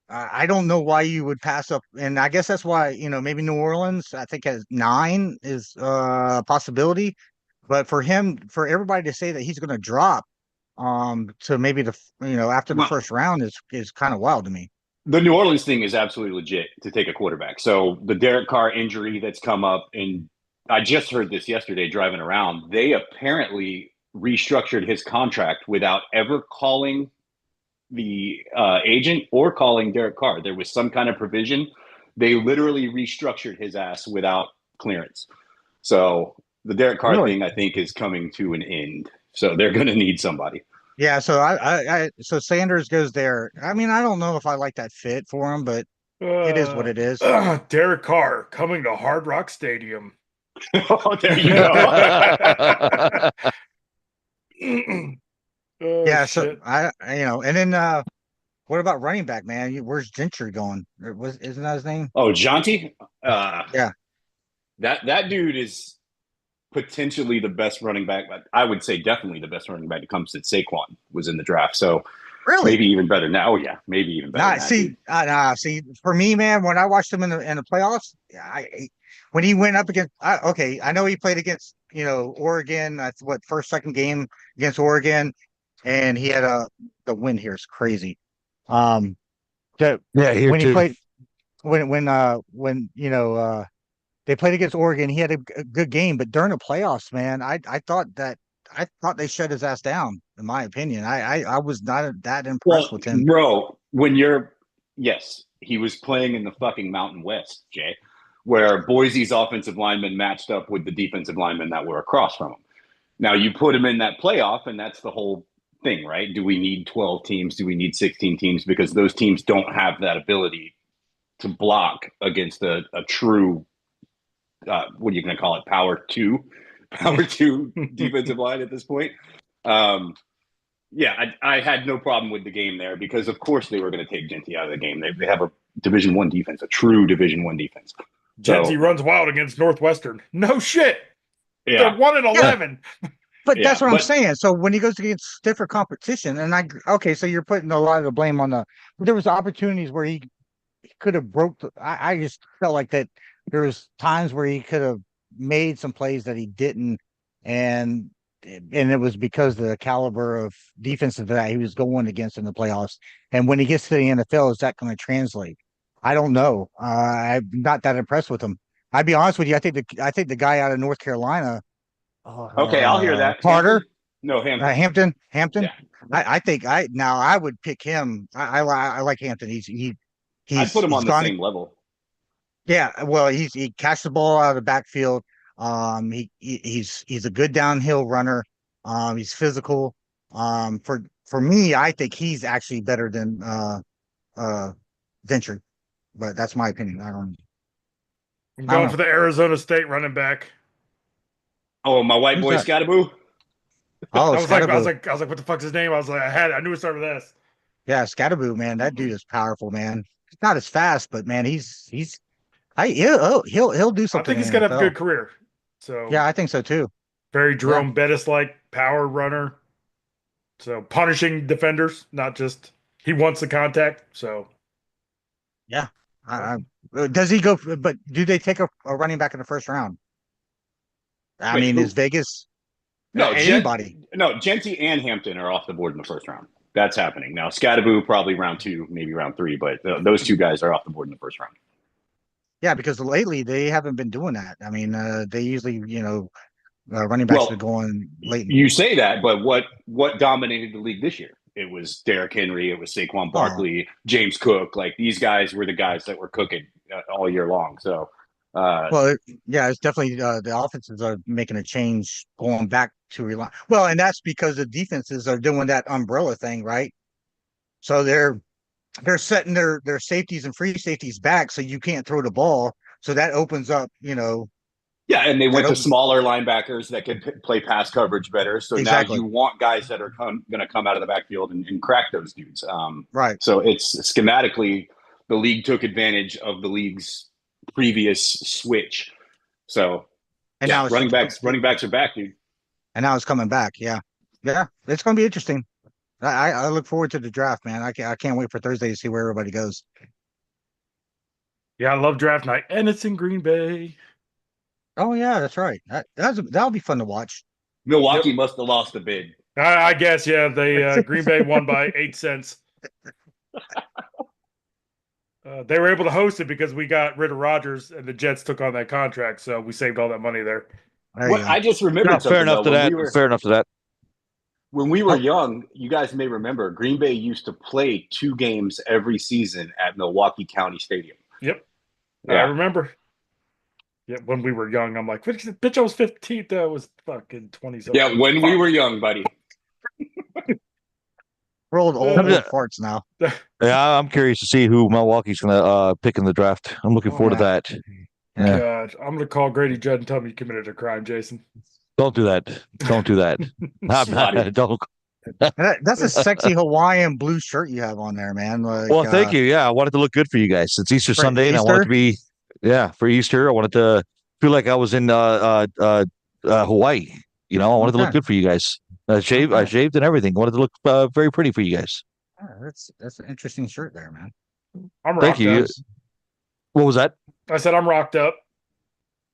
I don't know why you would pass up, and I guess that's why, maybe New Orleans, I think, has 9 is a possibility. But for everybody to say that he's going to drop to maybe after the first round is kind of wild to me. The New Orleans thing is absolutely legit to take a quarterback. So the Derek Carr injury that's come up, and I just heard this yesterday driving around, they apparently restructured his contract without ever calling the agent or calling Derek Carr. There was some kind of provision. They literally restructured his ass without clearance. So the Derek Carr thing, I think, is coming to an end. So they're going to need somebody. Yeah, so so Sanders goes there. I mean, I don't know if I like that fit for him, but it is what it is. Derek Carr coming to Hard Rock Stadium. Oh, there you go. Yeah, so and then what about running back, man? Where's Gentry going? Isn't that his name? Oh, Jonty? Yeah. That dude is potentially the best running back. I would say definitely the best running back that comes since Saquon was in the draft. So really, maybe even better now. Oh yeah, maybe even better. See, for me, man, when I watched him in the playoffs, when he went up against, I know he played against Oregon. That's second game against Oregon, and he had the win here is crazy. When he played when they played against Oregon, he had a good game, but during the playoffs, man, I thought they shut his ass down. In my opinion, I was not that impressed with him, bro. Yes, he was playing in the fucking Mountain West, Jay, where Boise's offensive linemen matched up with the defensive linemen that were across from him. Now you put him in that playoff, and that's the whole thing, right? Do we need 12 teams? Do we need 16 teams? Because those teams don't have that ability to block against a true. What are you going to call it? Power two defensive line at this point. I had no problem with the game there because of course they were going to take Genty out of the game. They have a Division I defense, a true Division I defense. Genty runs wild against Northwestern. No shit. Yeah. They're 1-11. But that's what I'm saying. So when he goes against stiffer competition, so you're putting a lot of the blame on there was opportunities where he could have broke. I just felt like that. There was times where he could have made some plays that he didn't, and it was because of the caliber of defensive that he was going against in the playoffs. And when he gets to the NFL, is that going to translate? I don't know. I'm not that impressed with him. I'd be honest with you. I think the guy out of North Carolina. Okay, I'll hear that. Carter. No, Hampton. Hampton. Yeah. I think I would pick him. I like Hampton. I'd put him on the same level. Yeah, well, he catches the ball out of the backfield. He's a good downhill runner. He's physical. For me, I think he's actually better than Gentry, but that's my opinion. I'm going for the Arizona State running back. Oh, my white boy Scattaboo. Oh, I was like, what the fuck's his name? I knew it started with S. Yeah, Scattaboo, man, that dude is powerful, man. He's not as fast, but man, he'll do something. I think he's gonna have a good career. So yeah, I think so too. Very Jerome Bettis like power runner. So punishing defenders, not just he wants the contact. So yeah, does he go? But do they take a running back in the first round? I mean, is Vegas? No, anybody. Genty and Hampton are off the board in the first round. That's happening now. Scattaboo probably round 2, maybe round 3, but those two guys are off the board in the first round. Yeah, because lately they haven't been doing that. I mean, they usually, running backs are going late. You say that, but what dominated the league this year? It was Derrick Henry. It was Saquon Barkley, James Cook. Like these guys were the guys that were cooking all year long. So, it's definitely the offenses are making a change, going back to rely. Well, and that's because the defenses are doing that umbrella thing, right? So they're setting their safeties and free safeties back, so you can't throw the ball. So that opens up, Yeah, and they went to smaller linebackers that can play pass coverage better. So exactly. Now you want guys that are going to come out of the backfield and crack those dudes. Right. So it's schematically, the league took advantage of the league's previous switch. So now running backs are back, dude. And now it's coming back. Yeah. It's going to be interesting. I look forward to the draft, man. I can't wait for Thursday to see where everybody goes. Yeah, I love draft night, and it's in Green Bay. Oh yeah, that's right. That'll be fun to watch. Milwaukee must have lost the bid. I guess, yeah. They Green Bay won by 8 cents. They were able to host it because we got rid of Rodgers, and the Jets took on that contract, so we saved all that money there. I just remembered something. Fair enough to that. Fair enough to that. When we were young, you guys may remember, Green Bay used to play 2 games every season at Milwaukee County Stadium. Yep. Yeah. I remember. Yeah, when we were young, I'm like, bitch, I was 15. That was fucking 20 Yeah, when we were young, buddy. We're old farts now. Yeah, I'm curious to see who Milwaukee's going to pick in the draft. I'm looking forward to that. Yeah. God, I'm going to call Grady Judd and tell him you committed a crime, Jason. Don't do that. Don't do that. Don't. That's a sexy Hawaiian blue shirt you have on there, man. Like, well, thank you. Yeah, I wanted to look good for you guys. It's Easter Sunday, and I want it to be, for Easter. I wanted to feel like I was in Hawaii. You know, I wanted to look good for you guys. I shaved and everything. I wanted to look very pretty for you guys. That's an interesting shirt there, man. I'm rocked Thank you. up. What was that? I said I'm rocked up.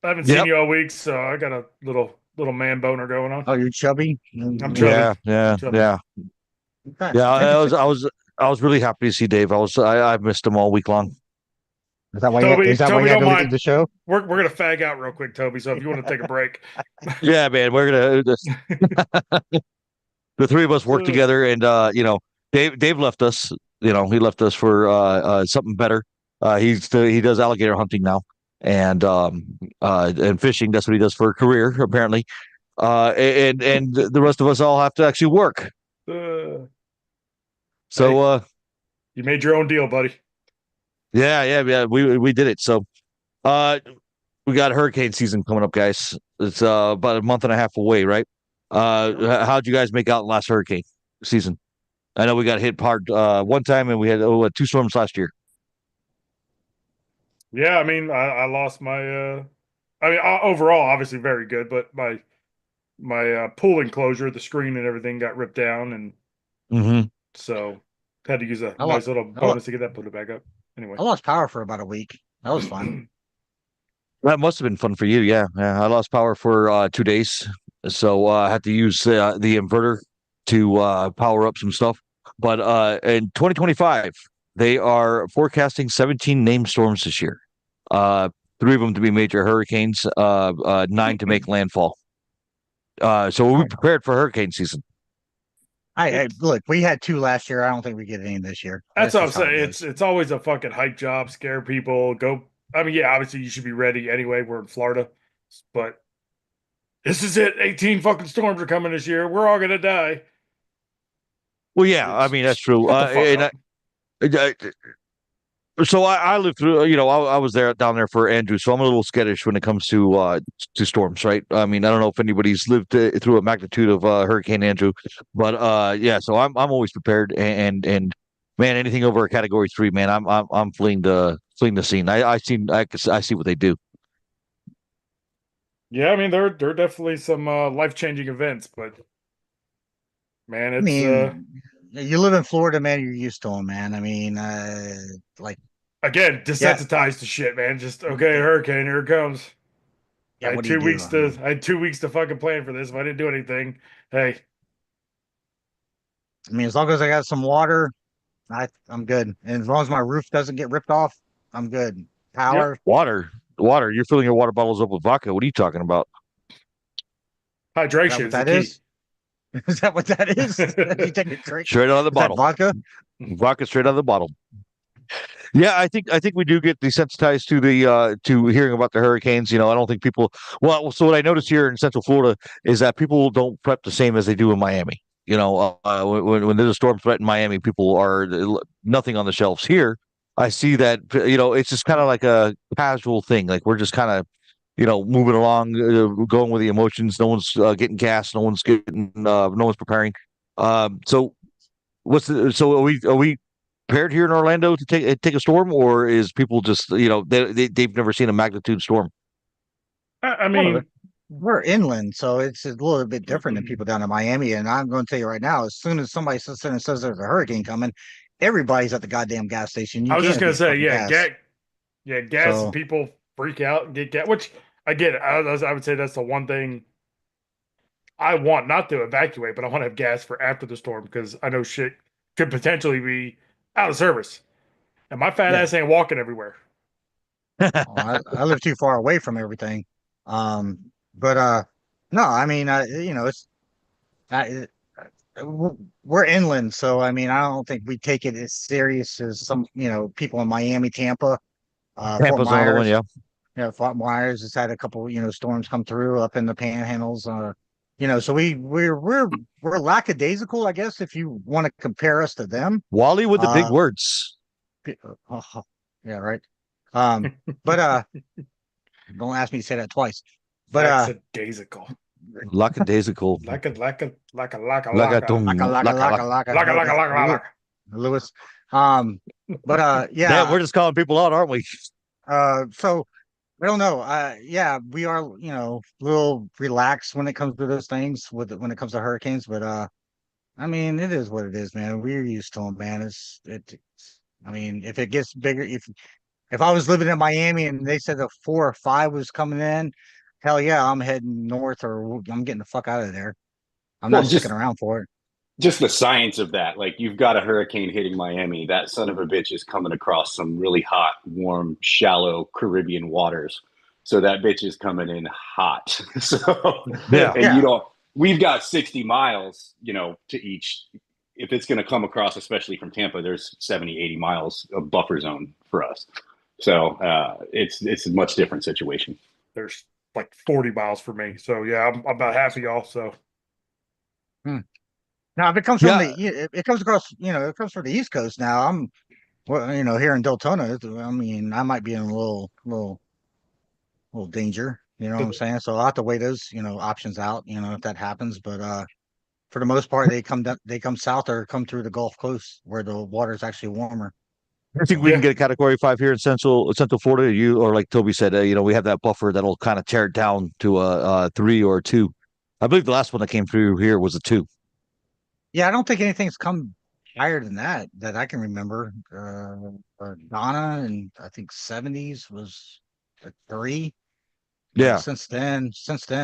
I haven't seen you all week, so I got a little man boner going on. Oh, you're chubby? I'm chubby. Yeah. Okay. Yeah, I was really happy to see Dave. I missed him all week long. Is that why you had to leave the show? We're gonna fag out real quick, Toby. So if you want to take a break, yeah, man, we're gonna. The three of us work together, and Dave left us. He left us for something better. He does alligator hunting now, and fishing. That's what he does for a career, apparently. And the rest of us all have to actually work. So you made your own deal, buddy. Yeah. We did it. So we got hurricane season coming up, guys. It's about a month and a half away, right? How'd you guys make out in last hurricane season? I know we got hit hard one time, and we had 2 storms last year. Yeah, I mean, I lost my. Overall, obviously very good, but my pool enclosure, the screen and everything got ripped down, and so had to use a nice little bonus to get that put it back up. Anyway, I lost power for about a week. That was fun. That must have been fun for you. Yeah. I lost power for 2 days, so I had to use the inverter to power up some stuff. But in 2025, they are forecasting 17 named storms this year. 3 of them to be major hurricanes, 9 to make landfall. So we're prepared for hurricane season. Look, we had 2 last year. I don't think we get any this year. That's what I'm saying. It's always a fucking hype job, scare people. Obviously you should be ready anyway. We're in Florida, but this is it. 18 fucking storms are coming this year. We're all gonna die. Well, yeah, that's true. So I lived through. I was down there for Andrew, so I'm a little skittish when it comes to storms, right? I don't know if anybody's lived through a magnitude of Hurricane Andrew, but yeah. So I'm always prepared, and man, anything over a Category 3, man, I'm fleeing the scene. I see what they do. Yeah, there are definitely some life-changing events, but man, it's you live in Florida, man. You're used to them, man. Again, desensitized to shit, man. Just hurricane, here it comes. Yeah, I had 2 weeks I had 2 weeks to fucking plan for this. If I didn't do anything, hey. As long as I got some water, I'm good. And as long as my roof doesn't get ripped off, I'm good. Power, water. You're filling your water bottles up with vodka. What are you talking about? Hydration. That is. Is that what that is? You take a drink straight out of the bottle. Vodka straight out of the bottle. Yeah, I think we do get desensitized to the to hearing about the hurricanes. I don't think people. Well, so what I noticed here in Central Florida is that people don't prep the same as they do in Miami. When there's a storm threat in Miami, people are nothing on the shelves. Here, I see that it's just kind of like a casual thing. Like we're just kind of moving along, going with the emotions. No one's getting gas. No one's preparing. So are we prepared here in Orlando to take a storm, or is people just they've never seen a magnitude storm? we're inland, so it's a little bit different than people down in Miami. And I'm going to tell you right now, as soon as somebody sits there and says there's a hurricane coming, everybody's at the goddamn gas station. You I was just can't gonna get say, fucking gas. gas, and So people freak out and get gas. Which I get it. I would say that's the one thing I want not to evacuate, but I want to have gas for after the storm because I know shit could potentially be out of service, and my fat ass ain't walking everywhere. I live too far away from everything. But no, I mean, it's I, we're inland, so I mean, I don't think we take it as serious as some, people in Miami, Tampa, Fort Tampa's another one, Myers. yeah. Yeah, Fort Myers has had a couple, storms come through up in the panhandles. So we're lackadaisical, I guess, if you want to compare us to them. Wally with the big words. Yeah, right. But don't ask me to say that twice. But lackadaisical. Lackadaisical. Lewis. Yeah. Damn, we're just calling people out, aren't we? So I don't know. Yeah, we are, a little relaxed when it comes to those things when it comes to hurricanes, but I mean, it is what it is, man. We're used to them, man. I mean, if it gets bigger, if I was living in Miami and they said a 4 or 5 was coming in, hell yeah, I'm heading north or I'm getting the fuck out of there. I'm not sticking around for it. Just the science of that. Like, you've got a hurricane hitting Miami. That son of a bitch is coming across some really hot, warm, shallow Caribbean waters. So that bitch is coming in hot. We've got 60 miles, to each. If it's going to come across, especially from Tampa, there's 70, 80 miles of buffer zone for us. So it's a much different situation. There's like 40 miles for me. So yeah, I'm about half of y'all. So now if it comes from it comes across, it comes from the East Coast. Now I'm here in Deltona. I mean, I might be in a little danger. You know what I'm saying? So I'll have to weigh those, options out, if that happens. But for the most part, they come south or come through the Gulf Coast where the water is actually warmer. I think we can get a Category 5 here in Central Florida. Or like Toby said, we have that buffer that'll kind of tear it down to a 3 or a 2. I believe the last one that came through here was a 2. Yeah, I don't think anything's come higher than that I can remember. Donna and I think 70s was a 3. Yeah. Since then,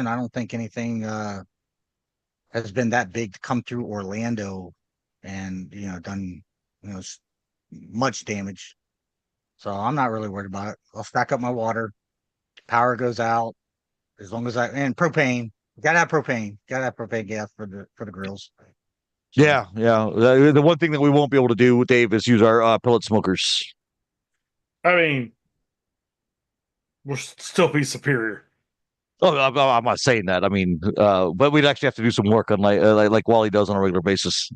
I don't think anything has been that big to come through Orlando and done much damage. So I'm not really worried about it. I'll stack up my water. Power goes out as long as and propane. Gotta have propane gas for the grills. So, yeah. The one thing that we won't be able to do, Dave, is use our pellet smokers. I mean, we'll still be superior. Oh, I'm not saying that. I mean, but we'd actually have to do some work on like Wally does on a regular basis.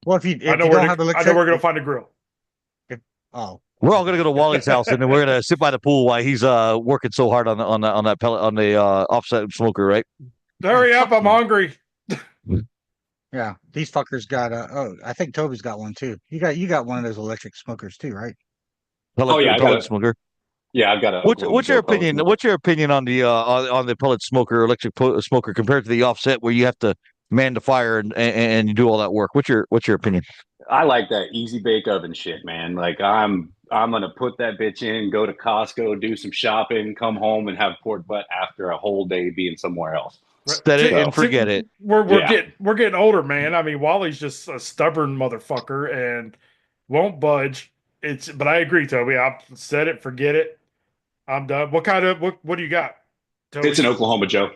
Well, if you don't have electricity, I know we're gonna find a grill. We're all gonna go to Wally's house and then we're gonna sit by the pool while he's working so hard on that pellet on the offset smoker, right? Hurry up! I'm hungry. Yeah, these fuckers got I think Toby's got one too. You got one of those electric smokers too, right? Pellet smoker. Yeah, I've got a. What's your opinion? What's your opinion on the pellet smoker, electric smoker compared to the offset where you have to man the fire and you do all that work? What's your opinion? I like that easy bake oven shit, man. Like I'm gonna put that bitch in, go to Costco, do some shopping, come home and have pork butt after a whole day being somewhere else. Set it and forget it. We're getting older, man. I mean, Wally's just a stubborn motherfucker and won't budge. But I agree, Toby. I'll set it, forget it. I'm done. What do you got, Toby? It's an Oklahoma Joe.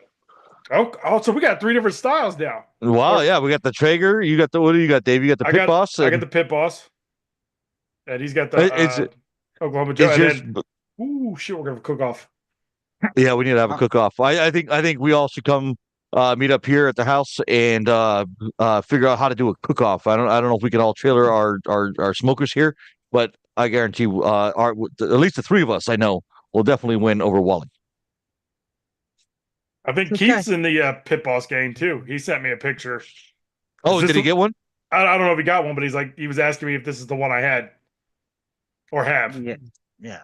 Oh, so we got 3 different styles now. Wow, yeah, we got the Traeger. You got what do you got, Dave? You got the Pit Boss. I got the Pit Boss, and he's got the Oklahoma Joe. Ooh, shit, we're gonna cook off. Yeah, we need to have a cook off. I think we all should come meet up here at the house and figure out how to do a cook off. I don't know if we can all trailer our smokers here, but I guarantee at least the 3 of us I know will definitely win over Wally. I think Keith's in the Pit Boss game too. He sent me a picture. Oh, did he get one? I don't know if he got one, but he was asking me if this is the one I had or have. Yeah.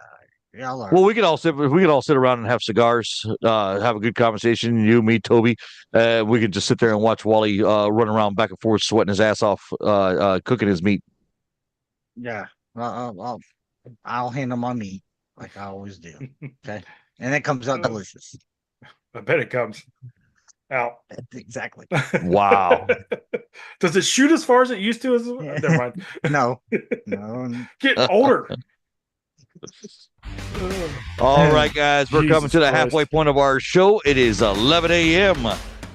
Yeah, I'll learn. Well, we could all sit around and have cigars, have a good conversation. You, me, Toby. We could just sit there and watch Wally run around back and forth, sweating his ass off, cooking his meat. Yeah, I'll handle my meat like I always do. Okay, and it comes out delicious. I bet it comes out exactly. Wow. Does it shoot as far as it used to? Never mind. No. Getting older. All right, guys, we're coming to the halfway point of our show. It is 11 a.m.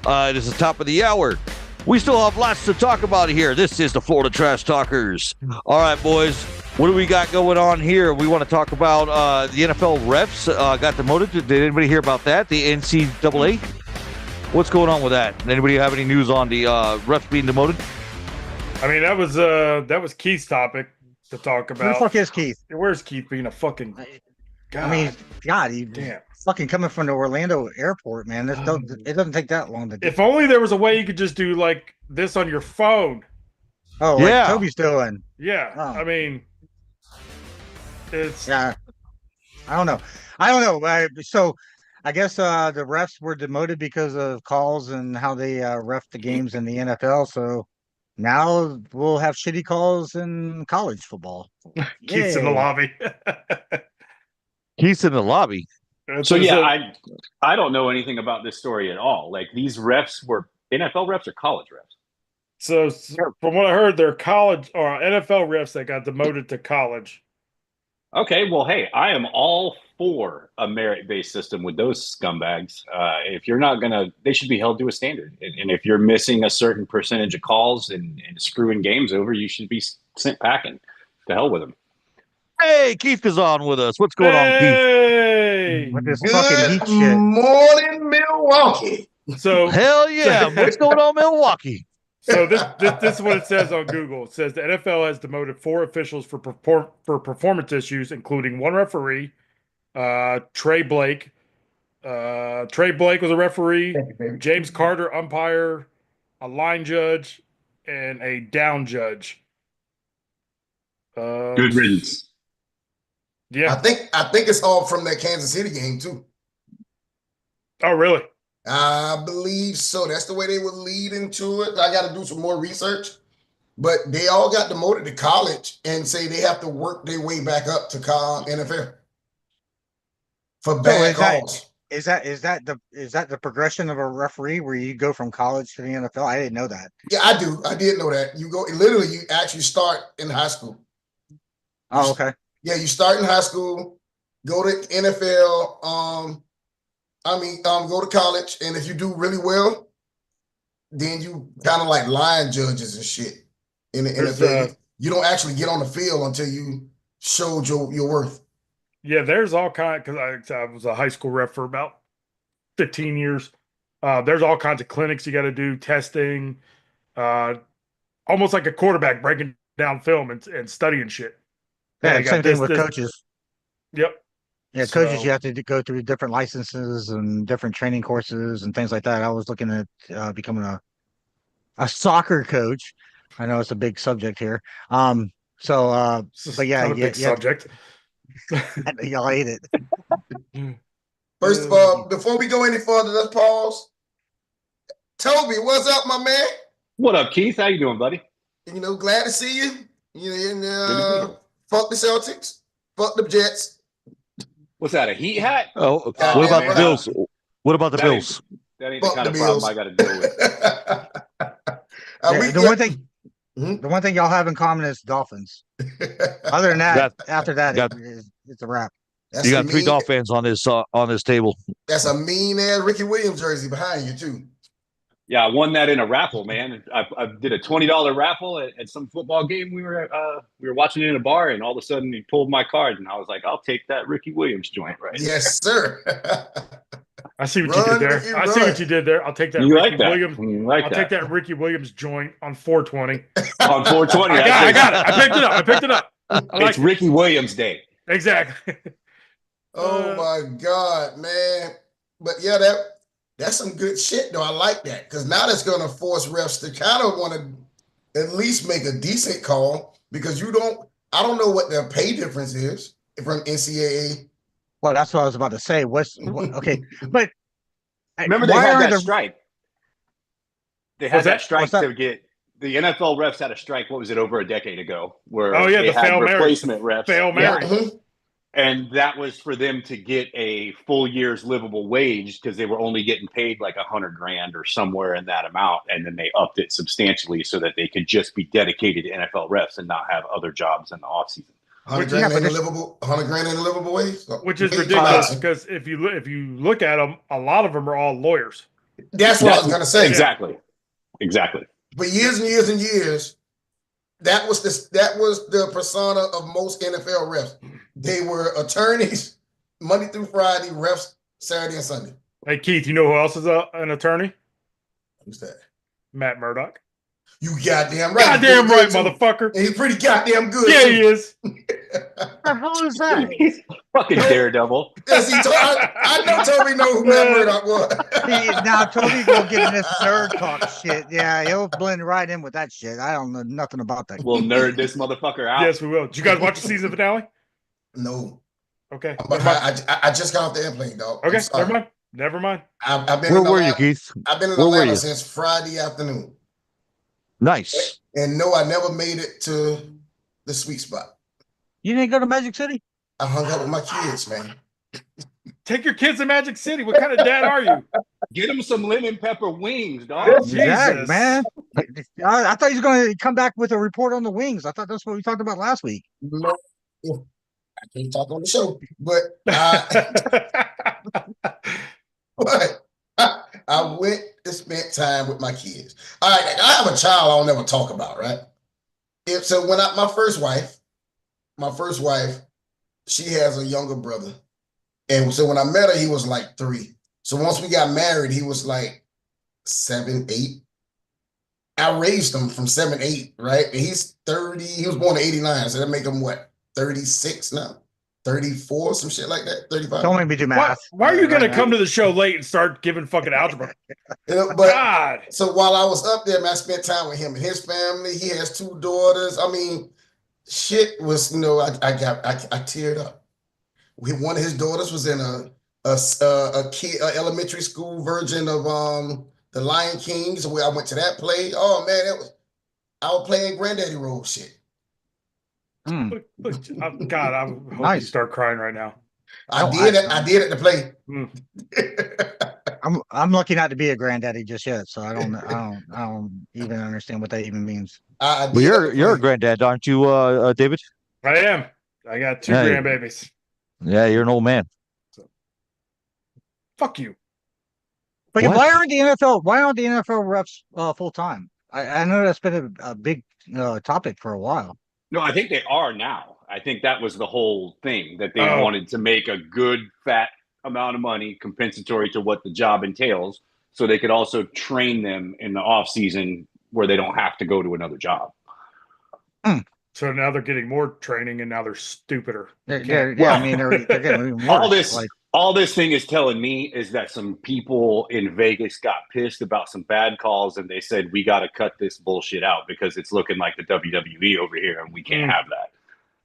It is the top of the hour. We still have lots to talk about here. This is the Florida Trash Talkers. All right, boys, what do we got going on here? We want to talk about the NFL refs got demoted. Did anybody hear about that? The NCAA? What's going on with that? Anybody have any news on the refs being demoted? I mean, that was Keith's topic to talk about. Where the fuck is Keith? Where's Keith being a fucking... God. I mean, God, he fucking coming from the Orlando airport, man. It doesn't take that long to do. If only there was a way you could just do like this on your phone. Oh, yeah. Like Toby's doing. Yeah. Oh. I mean, it's... Yeah. I don't know. So I guess the refs were demoted because of calls and how they ref the games in the NFL. So now we'll have shitty calls in college football. Keith's in the lobby. He's in the lobby. So yeah, I don't know anything about this story at all. Like, these refs were NFL refs or college refs? So from what I heard, they're college or NFL refs that got demoted to college. Okay, well, hey, I am all for a merit-based system with those scumbags. If you're not gonna, they should be held to a standard. And if you're missing a certain percentage of calls and screwing games over, you should be sent packing. To hell with them. Hey, Keith is on with us. What's going on, Keith? With this fucking heat shit. Morning, Milwaukee. So hell yeah, what's going on, Milwaukee? So this is what it says on Google. It says the NFL has demoted 4 officials for performance issues, including 1 referee, Trey Blake. Trey Blake was a referee. James Carter, umpire, a line judge, and a down judge. Good riddance. Yeah, I think it's all from that Kansas City game too. Oh, really? I believe so. That's the way they would lead into it. I got to do some more research, but they all got demoted to college and say they have to work their way back up to NFL for bad calls. Is that the progression of a referee where you go from college to the NFL? I didn't know that. Yeah, I do. I did know that. You actually start in high school. Oh, okay. Yeah, you start in high school, go to NFL, go to college, and if you do really well, then you kind of like line judges and shit in the NFL. You don't actually get on the field until you showed your worth. Yeah, there's all kinds, because I was a high school ref for about 15 years. There's all kinds of clinics you got to do, testing, almost like a quarterback breaking down film and studying shit. Yeah, same thing with coaches. Yep. Yeah, coaches, you have to go through different licenses and different training courses and things like that. I was looking at becoming a soccer coach. I know it's a big subject here. But yeah, big subject. Y'all hate it. First of all, before we go any further, let's pause. Toby, what's up, my man? What up, Keith? How you doing, buddy? Glad to see you. Fuck the Celtics. Fuck the Jets. What's that, a Heat hat? Oh, what about the Bills? What about the Bills? That ain't the kind of problem I got to deal with. The one thing y'all have in common is Dolphins. Other than that, after that, it's a wrap. You got 3 Dolphins on this table. That's a mean ass Ricky Williams jersey behind you too. Yeah, I won that in a raffle, man. I did a $20 raffle at some football game. We were watching it in a bar, and all of a sudden he pulled my card, and I was like, "I'll take that Ricky Williams joint, right?" Yes, sir. I see what you did there. See what you did there. I'll take that. I'll take that Ricky Williams joint on 420. On 420, I got it. I picked it up. It's Ricky Williams Day. Exactly. Oh my God, man! But yeah, that's some good shit, though. I like that because now that's going to force refs to kind of want to at least make a decent call because I don't know what the pay difference is from NCAA Well, that's what I was about to say. Okay, but remember they had that strike. They had that strike to get the NFL refs had a strike. What was it, over a decade ago? Where they had replacement refs. Fail Mary. Yeah. And that was for them to get a full year's livable wage because they were only getting paid like $100,000 or somewhere in that amount. And then they upped it substantially so that they could just be dedicated to NFL refs and not have other jobs in the offseason. $100,000 in a livable wage, which is ridiculous because if you look at them, a lot of them are all lawyers. That's what I was gonna say. Exactly. For years and years and years, that was the persona of most NFL refs. They were attorneys Monday through Friday, refs Saturday and Sunday. Hey Keith, you know who else is an attorney? Who's that? Matt Murdock. You goddamn right. Goddamn right, motherfucker. And he's pretty goddamn good. Yeah, he is. What the hell is that? He's fucking daredevil. Yes, I know Toby know who Matt Murdock was. Now Toby gonna get in this nerd talk shit. Yeah, he'll blend right in with that shit. I don't know nothing about that. We'll nerd this motherfucker out. Yes, we will. Did you guys watch the season finale? No. Okay. I just got off the airplane, dog. Okay, never mind. I've been Where were you, Keith? I've been in Atlanta since Friday afternoon. Nice. And no, I never made it to the sweet spot. You didn't go to Magic City? I hung out with my kids, man. Take your kids to Magic City. What kind of dad are you? Get them some lemon pepper wings, dog. Yeah, man. I thought he was going to come back with a report on the wings. I thought that's what we talked about last week. No, I can't talk on the show, but I went to spend time with my kids. All right, I have a child I'll never talk about, right? So when my first wife, she has a younger brother. And so when I met her, he was like 3. So once we got married, he was like 7, 8. I raised him from 7, 8, right? And he's 30. He was born in 89. So that make him what? 36 now? 34, some shit like that. 35. Don't make me do math. Why are you going to come to the show late and start giving fucking algebra? But God. So while I was up there, man, I spent time with him and his family. He has 2 daughters. I mean, shit was, I teared up. One of his daughters was in a elementary school version of The Lion King. So I went to that play. Oh man, I was playing granddaddy role shit. God, I hope you start crying right now. I did at the play. I'm lucky not to be a granddaddy just yet, so I don't even understand what that even means. Well, you're a granddad, aren't you, David? I am. I got 2 grandbabies. Yeah, you're an old man. So, fuck you. But why aren't the NFL refs full time? I know that's been a big topic for a while. No, I think they are now. I think that was the whole thing, that they wanted to make a good fat amount of money compensatory to what the job entails, so they could also train them in the off season where they don't have to go to another job. So now they're getting more training, and now they're stupider. They're getting worse. All this thing is telling me is that some people in Vegas got pissed about some bad calls, and they said, we got to cut this bullshit out because it's looking like the WWE over here, and we can't have that.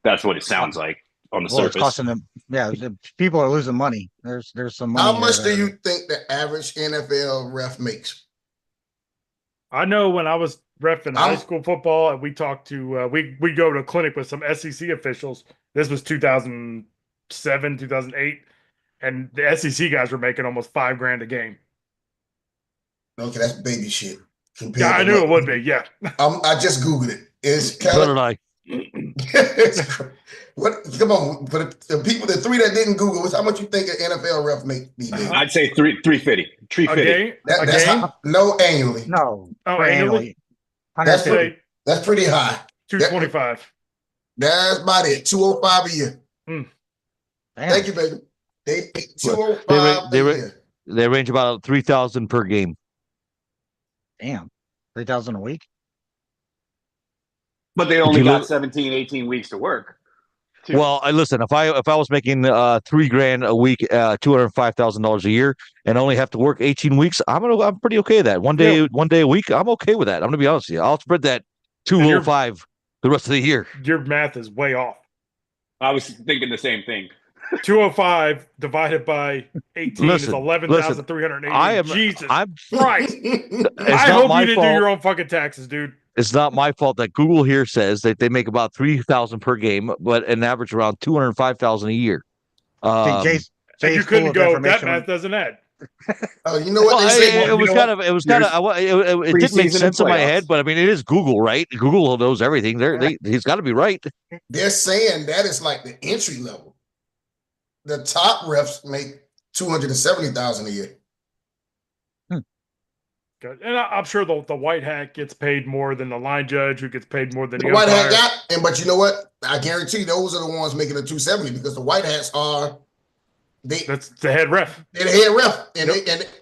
That's what it sounds like on the surface. It's costing them. Yeah, people are losing money. There's some money. How much do you think the average NFL ref makes? I know when I was reffing high school football, and we talked to we go to a clinic with some SEC officials. This was 2007, 2008, and the SEC guys were making almost $5,000 a game. Okay, that's baby shit. Yeah, I knew it would be. Yeah, I just googled it. It's kind so did I. What? Come on, for the people, the 3 that didn't Google, how much you think an NFL ref make? I'd say 350. 350. That's no, annually. No. Oh, annually. That's pretty high. 225. That's about it. 205 a year. Thank you, baby. They 205 a year. They range about 3,000 per game. Damn, 3,000 a week. But they only got 17, 18 weeks to work. Well, listen, if I was making $3,000 a week, $205,000 a year, and only have to work 18 weeks, I'm pretty okay with that. One day a week, I'm okay with that. I'm gonna be honest with you. I'll spread that 205 the rest of the year. Your math is way off. I was thinking the same thing. 205 divided by 18 is 11,380. Jesus Christ. I hope you didn't do your own fucking taxes, dude. It's not my fault that Google here says that they make about 3,000 per game, but an average around 205,000 a year. And you couldn't go, that math doesn't add. You know what they say? It didn't make sense in my head, but I mean, it is Google, right? Google knows everything. He's got to be right. They're saying that is like the entry level. The top refs make 270,000 a year. Good. And I'm sure the white hat gets paid more than the line judge, who gets paid more than the white umpire. hat got. But you know what? I guarantee those are the ones making the 270 because the white hats are. That's the head ref. They're the head ref, and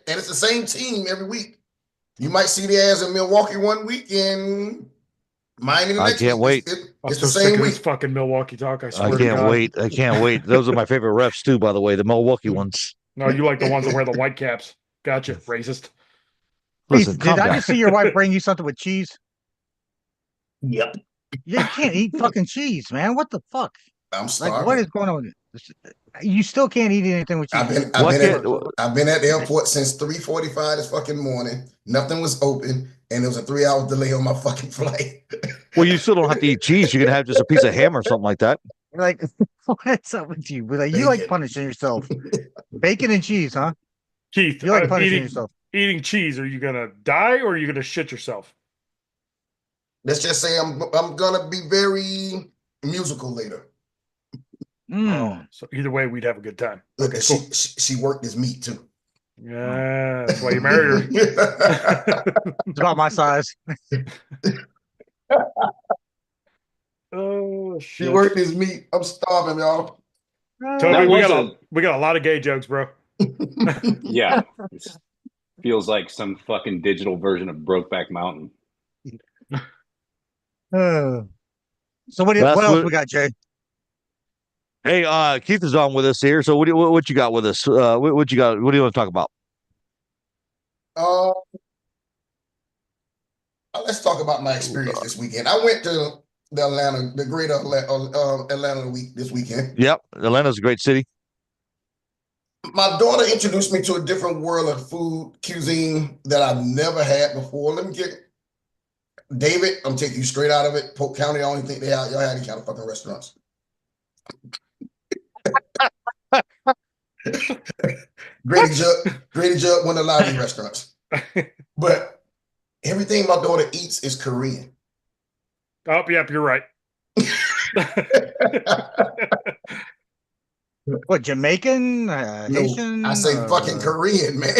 it's the same team every week. You might see the ass in Milwaukee one week and Miami the next week. I can't wait. It's the same week. Fucking Milwaukee talk. I swear. I can't wait. Those are my favorite refs too, by the way. The Milwaukee ones. No, you like the ones that wear the white caps. Gotcha, racist. Listen, did I just see your wife bring you something with cheese? Yep. You can't eat fucking cheese, man. What the fuck? I'm starving. Like, what is going on? You still can't eat anything with cheese. I've been at the airport since 3:45 this fucking morning. Nothing was open, and there was a 3-hour delay on my fucking flight. Well, you still don't have to eat cheese. You can have just a piece of ham or something like that. Like, what's up with you? Like, you like punishing yourself. Bacon and cheese, huh? Keith, you like punishing yourself. Eating cheese, are you gonna die or are you gonna shit yourself? Let's just say I'm gonna be very musical later. So either way, we'd have a good time. Look, okay, cool. she worked as meat too. Yeah, that's why you married her. It's about my size. Oh shit! She worked as meat. I'm starving, y'all. Toby, we got a lot of gay jokes, bro. Yeah, it feels like some fucking digital version of Brokeback Mountain. So what else we got, Jay? Hey, Keith is on with us here. So what you got with us? What you got? What do you want to talk about? Let's talk about my experience this weekend. I went to the greater Atlanta week this weekend. Yep, Atlanta's a great city. My daughter introduced me to a different world of food cuisine that I've never had before. Let me get David. I'm taking you straight out of it. Polk County, I don't even think y'all had any kind of fucking restaurants. Grady Judd wouldn't allow these restaurants. But everything my daughter eats is Korean. Oh, yep, you're right. What, Jamaican? Haitian? I say fucking Korean, man.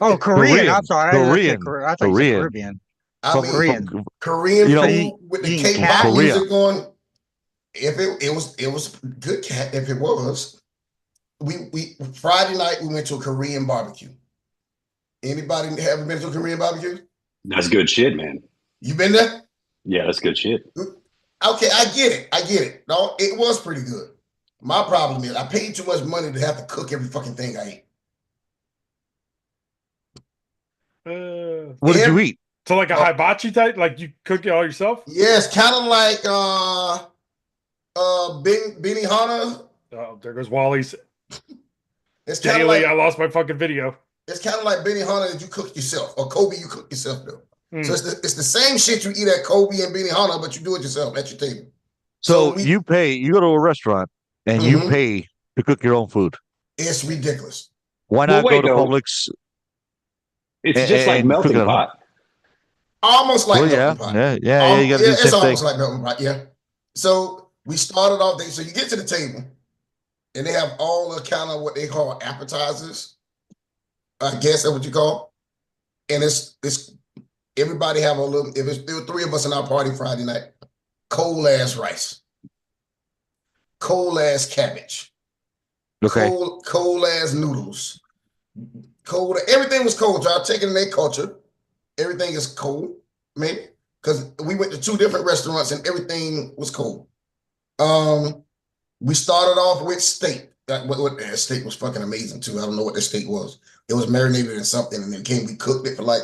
Oh, Korean. I'm sorry. Korean. I thought you said Caribbean. I mean, Korean food with the K-pop music going. If it was good cat. If it was, we Friday night we went to a Korean barbecue. Anybody ever been to a Korean barbecue? That's good shit, man. You been there? Yeah, that's good shit. Okay, I get it. No, it was pretty good. My problem is I paid too much money to have to cook every fucking thing I ate. What did you eat? So like a hibachi type? Like you cook it all yourself? Yes, kind of like Benihana. Oh, there goes Wally's. It's kind of like I lost my fucking video. It's kind of like Benihana that you cook yourself, or Kobe you cook yourself though. So it's the same shit you eat at Kobe and Benihana, but you do it yourself at your table. So you go to a restaurant and you pay to cook your own food. It's ridiculous. Why not go to Publix? It's just like melting pot. Almost like melting pot. Yeah. You got to do the same it's almost thing. like melting pot. Yeah. So we started off there. So you get to the table, and they have all the kind of what they call appetizers. I guess that's what you call. And it's everybody have a little. If there were 3 of us in our party Friday night, cold ass rice, cold ass cabbage, cold ass noodles, cold. Everything was cold. Y'all taking their culture. Everything is cold, maybe because we went to 2 different restaurants and everything was cold. We started off with steak. What steak was fucking amazing too. I don't know what the steak was. It was marinated in something, and then we cooked it for like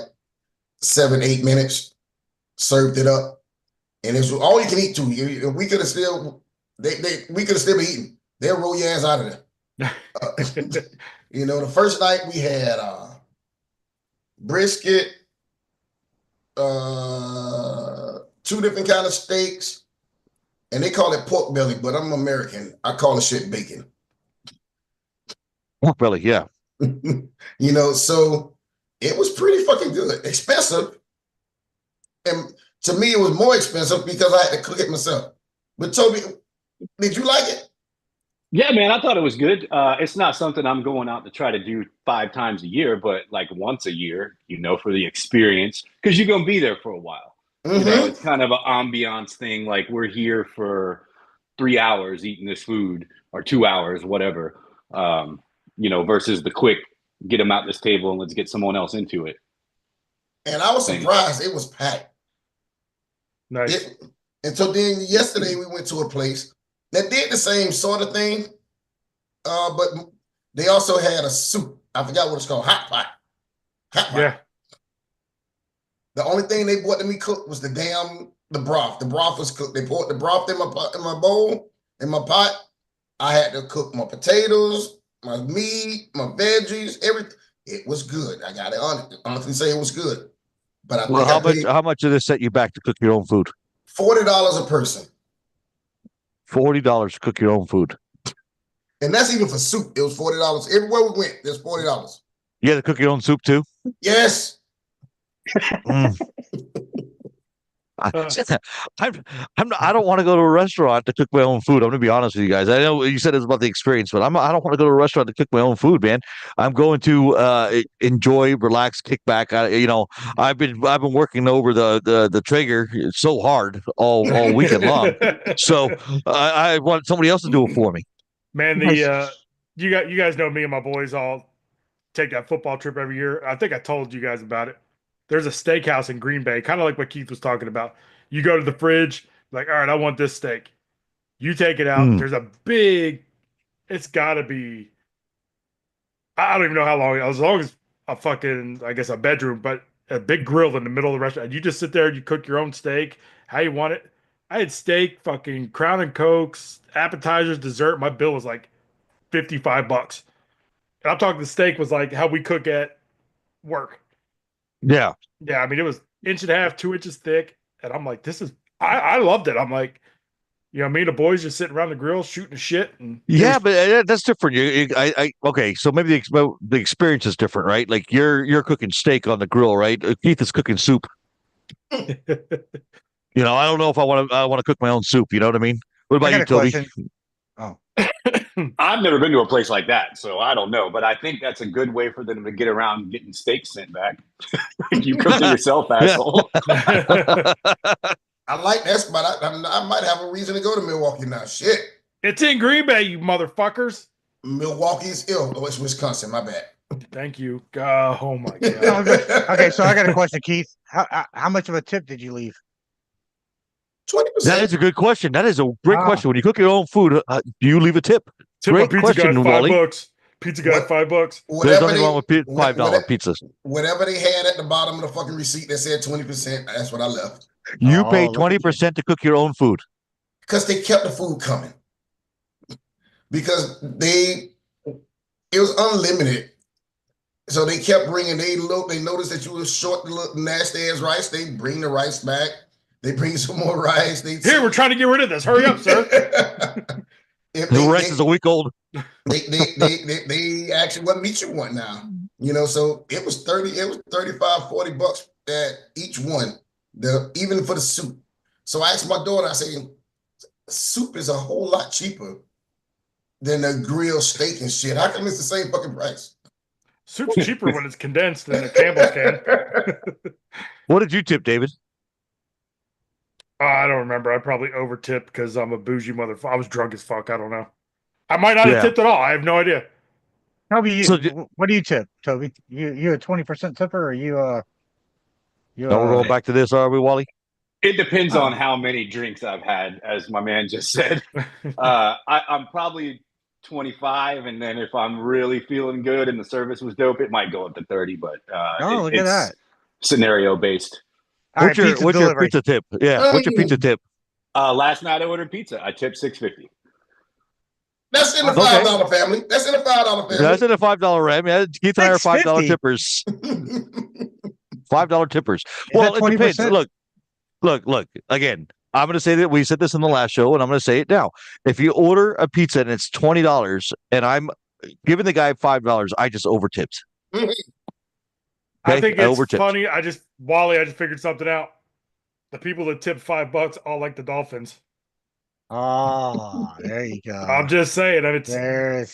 7-8 minutes, served it up, and it was all you can eat too. We could have still been eating, They'll roll your ass out of there. The first night we had brisket, 2 different kind of steaks, and they call it pork belly, but I'm American. I call the shit bacon. Pork belly, yeah. So it was pretty fucking good. Expensive. And to me, it was more expensive because I had to cook it myself. But Toby, did you like it? Yeah, man, I thought it was good. It's not something I'm going out to try to do 5 times a year, but like once a year, for the experience, because you're going to be there for a while. Mm-hmm. It's kind of an ambiance thing. Like we're here for 3 hours eating this food or 2 hours, whatever, versus the quick, get them out this table and let's get someone else into it. And I was surprised it was packed. Nice. And so then yesterday we went to a place that did the same sort of thing, but they also had a soup. I forgot what it's called, hot pot. Yeah. The only thing they bought to me cooked was the broth. The broth was cooked. They poured the broth in my bowl, in my pot. I had to cook my potatoes, my meat, my veggies, everything. It was good. I got to honestly say it was good. But how much did this set you back to cook your own food? $40 a person. $40 to cook your own food. And that's even for soup. It was $40. Everywhere we went, there's $40. You had to cook your own soup too? Yes. I don't want to go to a restaurant to cook my own food. I'm going to be honest with you guys. I know you said it's about the experience, but I don't want to go to a restaurant to cook my own food, man. I'm going to enjoy, relax, kick back. I've been working over the Traeger so hard all weekend long, so I want somebody else to do it for me. Man, you guys know me and my boys all take that football trip every year. I think I told you guys about it. There's a steakhouse in Green Bay, kind of like what Keith was talking about. You go to the fridge, like, all right, I want this steak. You take it out. There's a big, it's got to be, I don't even know how long, as long as a bedroom, but a big grill in the middle of the restaurant. You just sit there and you cook your own steak, how you want it. I had steak, fucking Crown and Cokes, appetizers, dessert. My bill was like $55. And I'm talking the steak was like how we cook at work. Yeah. Yeah, I mean, it was 1.5 inches, 2 inches thick. And I'm like, I loved it. I'm like, me and the boys just sitting around the grill shooting the shit. And but that's different. Okay, so maybe the experience is different, right? Like you're cooking steak on the grill, right? Keith is cooking soup. I don't know if I want to cook my own soup. You know what I mean? What about you, Toby? Oh. I've never been to a place like that, so I don't know. But I think that's a good way for them to get around getting steaks sent back. You cook it yourself, asshole. I like that spot. I might have a reason to go to Milwaukee now. Shit. It's in Green Bay, you motherfuckers. Milwaukee's ill. Oh, it's Wisconsin. My bad. Thank you. Oh my god. Okay, so I got a question, Keith. How much of a tip did you leave? 20%. That is a good question. That is a great question. When you cook your own food, do you leave a tip? Great question, Wally. $5. Pizza guy, $5. There's nothing wrong with $5 pizzas. Whatever they had at the bottom of the fucking receipt that said 20%, that's what I left. You paid 20% to cook your own food. Because they kept the food coming. Because it was unlimited. So they kept bringing, they noticed that you were short the nasty ass rice. They bring the rice back. They bring some more rice. Here, we're trying to get rid of this. Hurry up, sir. The rice is a week old. They actually want meat you want now. So it was $35, $40 at each one. Even for the soup. So I asked my daughter, I said, soup is a whole lot cheaper than a grilled steak and shit. How come it's the same fucking price? Soup's cheaper when it's condensed than a Campbell's can. What did you tip, David? I don't remember. I probably over-tipped because I'm a bougie motherfucker. I was drunk as fuck. I don't know. I might not have tipped at all. I have no idea. Toby, what do you tip, Toby? You a 20% tipper, or you we're going back to this, are we, Wally? It depends on how many drinks I've had, as my man just said. I'm probably 25, and then if I'm really feeling good and the service was dope, it might go up to 30. But look at that. Scenario based. What's your pizza tip? Yeah, what's your pizza tip? Last night I ordered pizza. I tipped $6.50. That's in the $5 family. That's in the $5 family. That's in the $5 RAM. Yeah, Keith and I are $5 tippers. $5 tippers. Well, it depends. Look. Again, I'm going to say that we said this in the last show, and I'm going to say it now. If you order a pizza and it's $20, and I'm giving the guy $5, I just overtipped. Okay? I think it's funny. Wally, I just figured something out. The people that tip $5 all like the Dolphins. Oh, there you go. I'm just saying. They're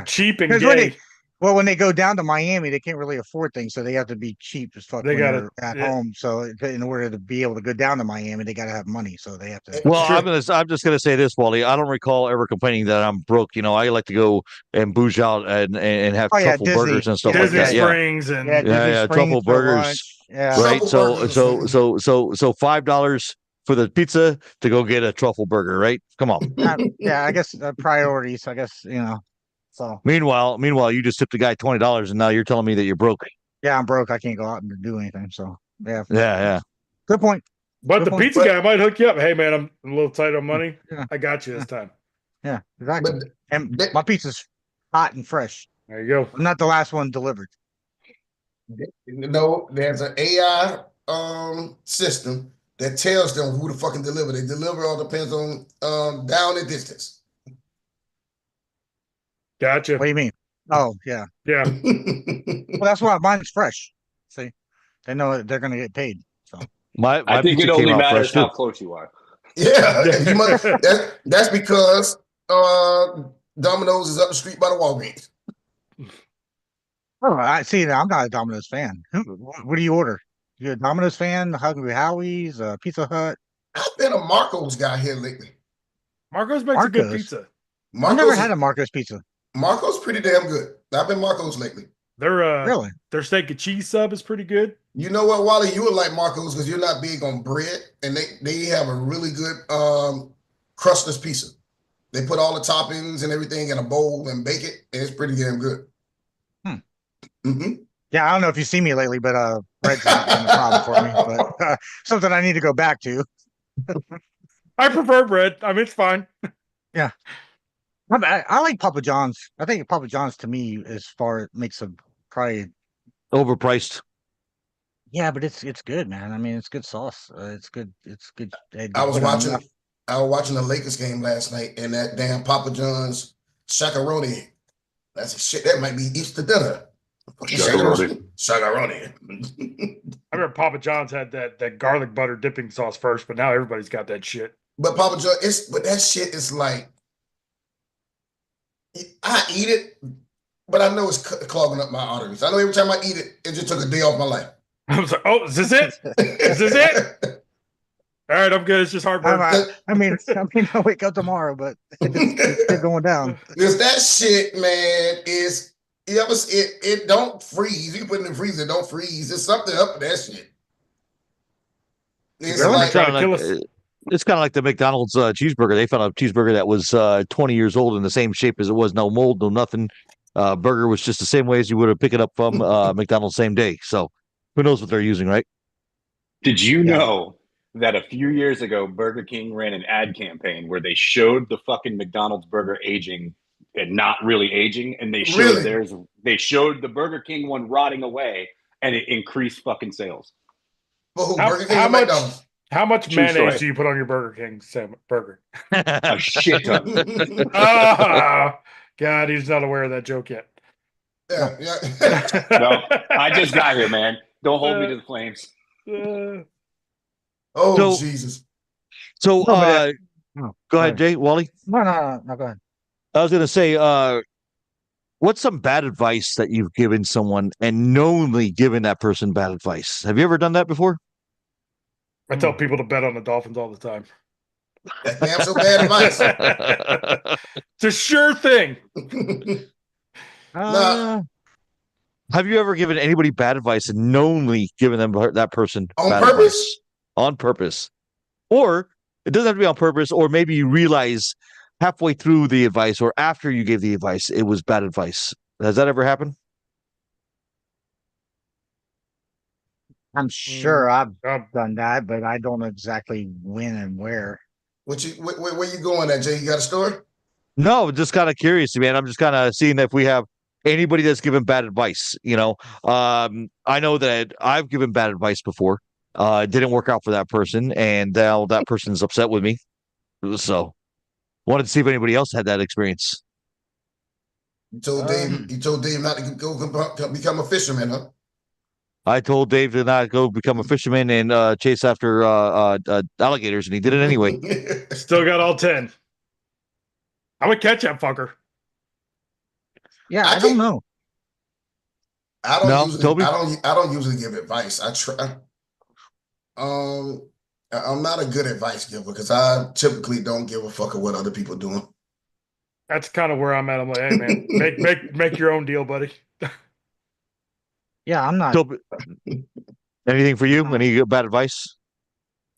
cheap and gay. When they go down to Miami, they can't really afford things, so they have to be cheap as fuck at home. So in order to be able to go down to Miami, they got to have money. So they have to. Well, I'm just gonna say this, Wally. I don't recall ever complaining that I'm broke. You know, I like to go and bouge out and have truffle burgers and stuff like that. Disney Springs and truffle burgers. Right. So $5 for the pizza to go get a truffle burger. Right. Come on. I guess priorities. I guess So meanwhile, you just tipped the guy $20, and now you're telling me that you're broke. Yeah, I'm broke. I can't go out and do anything. So yeah. Good point. But the pizza guy might hook you up. Hey man, I'm a little tight on money. Yeah. I got you this time. Yeah, exactly. And my pizza's hot and fresh. There you go. I'm not the last one delivered. No, there's an AI system that tells them who to fucking deliver. They deliver all depends on down and distance. Gotcha. What do you mean? Oh, yeah. Yeah. Well, that's why mine's fresh. See, they know they're going to get paid. So I think it only matters how close you are. Yeah, that's because Domino's is up the street by the Walgreens. Oh, I see. I'm not a Domino's fan. What do you order? You a Domino's fan? Hungry Howie's, Pizza Hut? I've been a Marco's guy here lately. Marco's makes a good pizza. I've never had a Marco's pizza. Marco's pretty damn good. I've been Marco's lately. Their steak and cheese sub is pretty good. You know what, Wally? You would like Marco's because you're not big on bread, and they have a really good crustless pizza. They put all the toppings and everything in a bowl and bake it, and it's pretty damn good. Yeah, I don't know if you've seen me lately, but bread's not been a problem for me. But something I need to go back to. I prefer bread. I mean, it's fine. Yeah. I like Papa John's. I think Papa John's to me makes a probably overpriced. Yeah, but it's good, man. I mean, it's good sauce. It's good. It's good. I was watching the Lakers game last night, and that damn Papa John's shakaroni. That's shit. That might be Easter dinner. Shakaroni. I remember Papa John's had that garlic butter dipping sauce first, but now everybody's got that shit. But Papa John, but that shit is like. I eat it, but I know it's clogging up my arteries. I know every time I eat it, it just took a day off my life. I was like, oh, is this it? Is this it? All right, I'm good. It's just heartburn. I mean, I'll wake up tomorrow, but it's going down. Because that shit, man, it don't freeze. You put it in the freezer, it don't freeze. There's something up with that shit. It's like it's kind of like the McDonald's cheeseburger. They found a cheeseburger that was 20 years old in the same shape as it was, no mold, no nothing. Burger was just the same way as you would have picked it up from McDonald's same day. So who knows what they're using, right? Did you know that a few years ago, Burger King ran an ad campaign where they showed the fucking McDonald's burger aging and not really aging, and they showed they showed the Burger King one rotting away, and it increased fucking sales. How much mayonnaise do you put on your Burger King burger? A shit ton. Oh, God, he's not aware of that joke yet. Yeah. No, I just got here, man. Don't hold me to the flames. Jesus. So, go ahead, Jay, Wally. No, go ahead. I was going to say, what's some bad advice that you've given someone and knowingly given that person bad advice? Have you ever done that before? I tell people to bet on the Dolphins all the time. That's damn so bad advice. It's a sure thing. Have you ever given anybody bad advice and knowingly given them that person on bad purpose? Advice? On purpose. Or it doesn't have to be on purpose, or maybe you realize halfway through the advice or after you gave the advice, it was bad advice. Has that ever happened? I'm sure I've done that, but I don't know exactly when and where. Where you going at, Jay? You got a story? No, just kind of curious, man. I'm just kind of seeing if we have anybody that's given bad advice. I know that I've given bad advice before. It didn't work out for that person, and now that person's upset with me. So, wanted to see if anybody else had that experience. You told Dave not to go become a fisherman, huh? I told Dave to not go become a fisherman and chase after alligators, and he did it anyway. Still got all 10. I would catch that fucker. Yeah, I don't know. I don't usually give advice. I try. I'm not a good advice giver because I typically don't give a fuck of what other people doing. That's kind of where I'm at. I'm like, hey man, make your own deal, buddy. Yeah, I'm not. Anything for you? Any bad advice?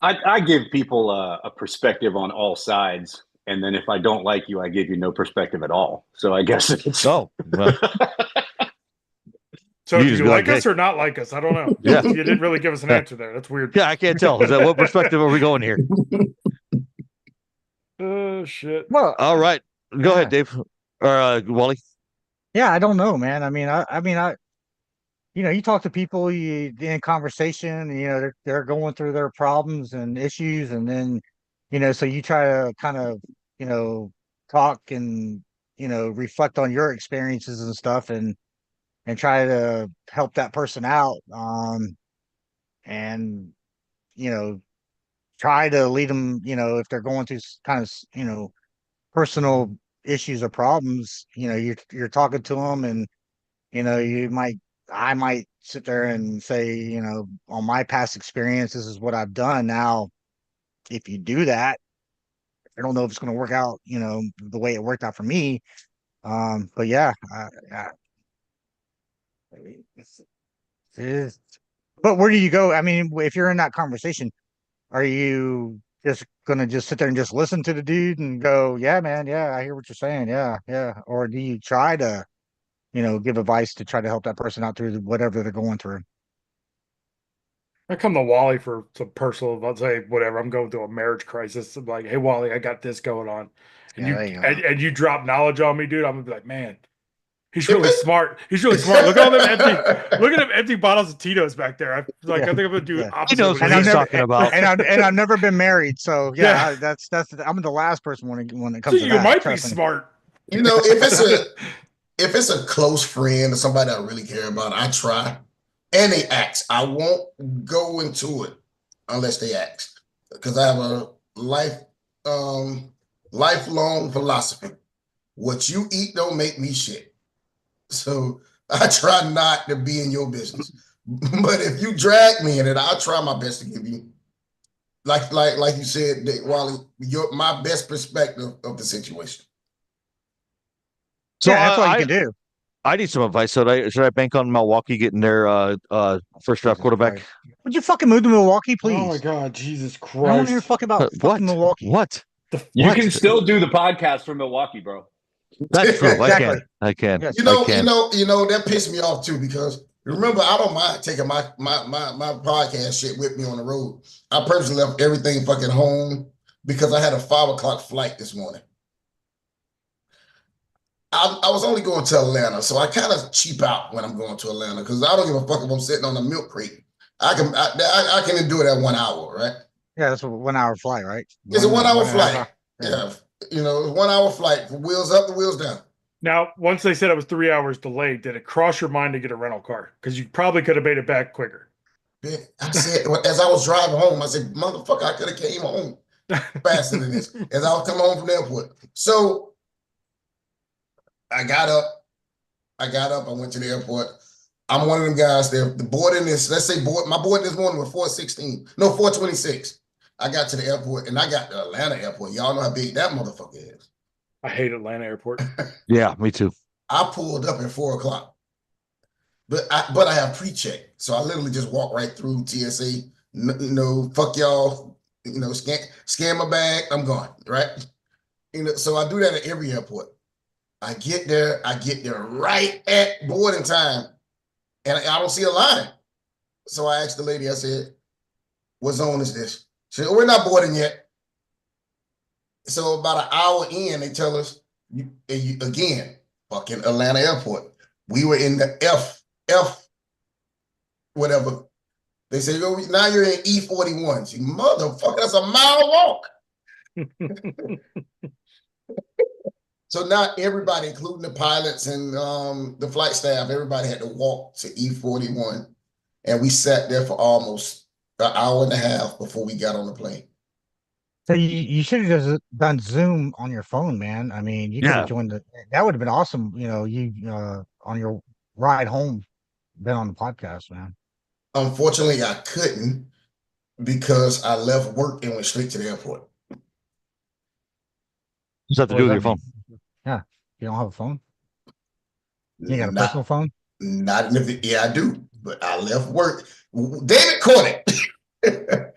I give people a perspective on all sides, and then if I don't like you, I give you no perspective at all. So I guess it's well. So do you like us or not like us? I don't know. Yeah. You didn't really give us an answer there. That's weird. Yeah, I can't tell. Is that what perspective are we going here? Oh shit. Well, all right. Go ahead, Dave. Or Wally. Yeah, I don't know, man. I mean, you talk to people in conversation, they're going through their problems and issues, and then, so you try to kind of, talk and, reflect on your experiences and stuff and try to help that person out. And, try to lead them, if they're going through kind of, personal issues or problems, you're talking to them and, I might sit there and say, on my past experience, this is what I've done. Now, if you do that, I don't know if it's going to work out, the way it worked out for me. But yeah, but where do you go? I mean, if you're in that conversation, are you just gonna just sit there and just listen to the dude and go, yeah, man, yeah, I hear what you're saying, yeah, or do you try to, give advice to try to help that person out through whatever they're going through? I come to Wally for some personal, I'll say whatever. I'm going through a marriage crisis. I'm like, hey Wally, I got this going on, and you drop knowledge on me, dude. I'm gonna be like, man, he's really smart. He's really smart. Look at all them empty bottles of Tito's back there. I think I'm gonna do opposite. He knows what he's talking about. And I've never been married, so yeah. That's I'm the last person when it comes so to you that. might be smart. If it's a close friend or somebody I really care about, I try. And they ask. I won't go into it unless they ask. Because I have a lifelong philosophy. What you eat don't make me shit. So I try not to be in your business. But if you drag me in it, I'll try my best to give you, like you said, Wally, my best perspective of the situation. So that's all you can do. I need some advice. Should I bank on Milwaukee getting their first draft quarterback? Would you fucking move to Milwaukee, please? Oh my God, Jesus Christ! I don't hear fuck about fucking Milwaukee. What? You can still do the podcast from Milwaukie, bro. That's true. Exactly. I can. You know that pissed me off too because remember I don't mind taking my podcast shit with me on the road. I personally left everything fucking home because I had a 5:00 flight this morning. I was only going to Atlanta, so I kind of cheap out when I'm going to Atlanta because I don't give a fuck if I'm sitting on a milk crate. I can do it at 1 hour, right? Yeah, that's a 1 hour flight, right? It's a 1 hour flight. Yeah, 1 hour flight, wheels up, the wheels down. Now, once they said it was 3 hours delayed, did it cross your mind to get a rental car? Because you probably could have made it back quicker. I said, as I was driving home, I said, motherfucker, I could have came home faster than this as I was coming home from the airport. So I got up, I went to the airport. I'm one of them guys there. The boarding is, my boarding this morning was 426. I got to the airport and I got the Atlanta airport. Y'all know how big that motherfucker is. I hate Atlanta airport. Yeah, me too. I pulled up at 4:00, but I have pre-check, so I literally just walk right through TSA. Fuck y'all. Scan my bag. I'm gone. Right. So I do that at every airport. I get there right at boarding time, and I don't see a line. So I asked the lady. I said, "What zone is this?" She said, "We're not boarding yet." So about an hour in, they tell us Again, fucking Atlanta Airport. We were in the F whatever. They say, now you're in E41s. You motherfucker, that's a mile walk. So now everybody, including the pilots and the flight staff, everybody had to walk to E41. And we sat there for almost an hour and a half before we got on the plane. So you should have just done Zoom on your phone, man. I mean, you could have joined that would have been awesome. You know, you on your ride home, been on the podcast, man. Unfortunately, I couldn't because I left work and went straight to the airport. You just have to do it with your phone. Yeah. You don't have a phone? You got a personal phone? Not in the, yeah, I do. But I left work. David caught it.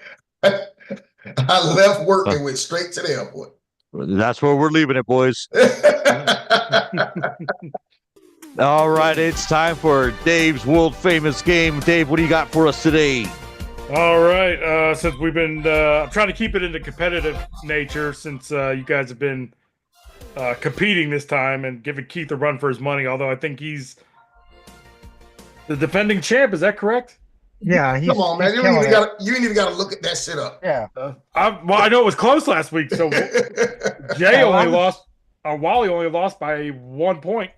I left work and went straight to the airport. That's where we're leaving it, boys. All right, it's time for Dave's world famous game. Dave, what do you got for us today? All right, since we've been I'm trying to keep it in the competitive nature, since you guys have been competing this time and giving Keith a run for his money, although I think he's the defending champ. Is that correct? Yeah. Come on, man. You ain't even got to look at that shit up. Yeah. I know it was close last week. So Jay only lost. Wally only lost by 1 point.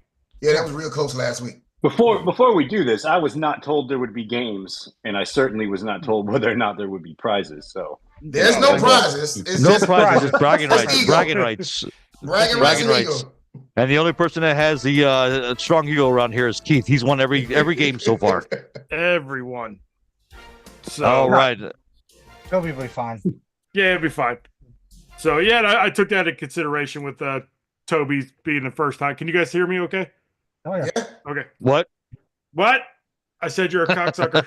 Yeah, that was real close last week. Before we do this, I was not told there would be games, and I certainly was not told whether or not there would be prizes. So there's no prizes. It's no just prizes. It's bragging rights. Bragging rights. Bragging rights. And the only person that has the strong ego around here is Keith. He's won every game so far. Everyone. So, all right. Toby will be fine. Yeah, it'll be fine. So yeah, I took that into consideration with Toby being the first time. Can you guys hear me? Okay. Oh yeah. Okay. What? I said you're a cocksucker.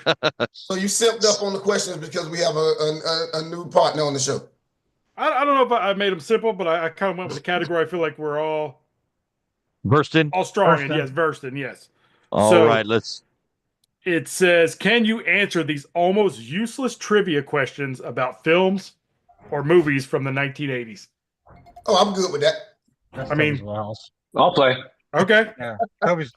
So you simped up on the questions because we have a new partner on the show. I don't know if I made them simple, but I kind of went with the category. I feel like we're all versed in. All strong in, yes, versed in, yes. All right, let's. It says, can you answer these almost useless trivia questions about films or movies from the 1980s? Oh, I'm good with that. That's Toby's wheelhouse. I'll play. Okay. Yeah,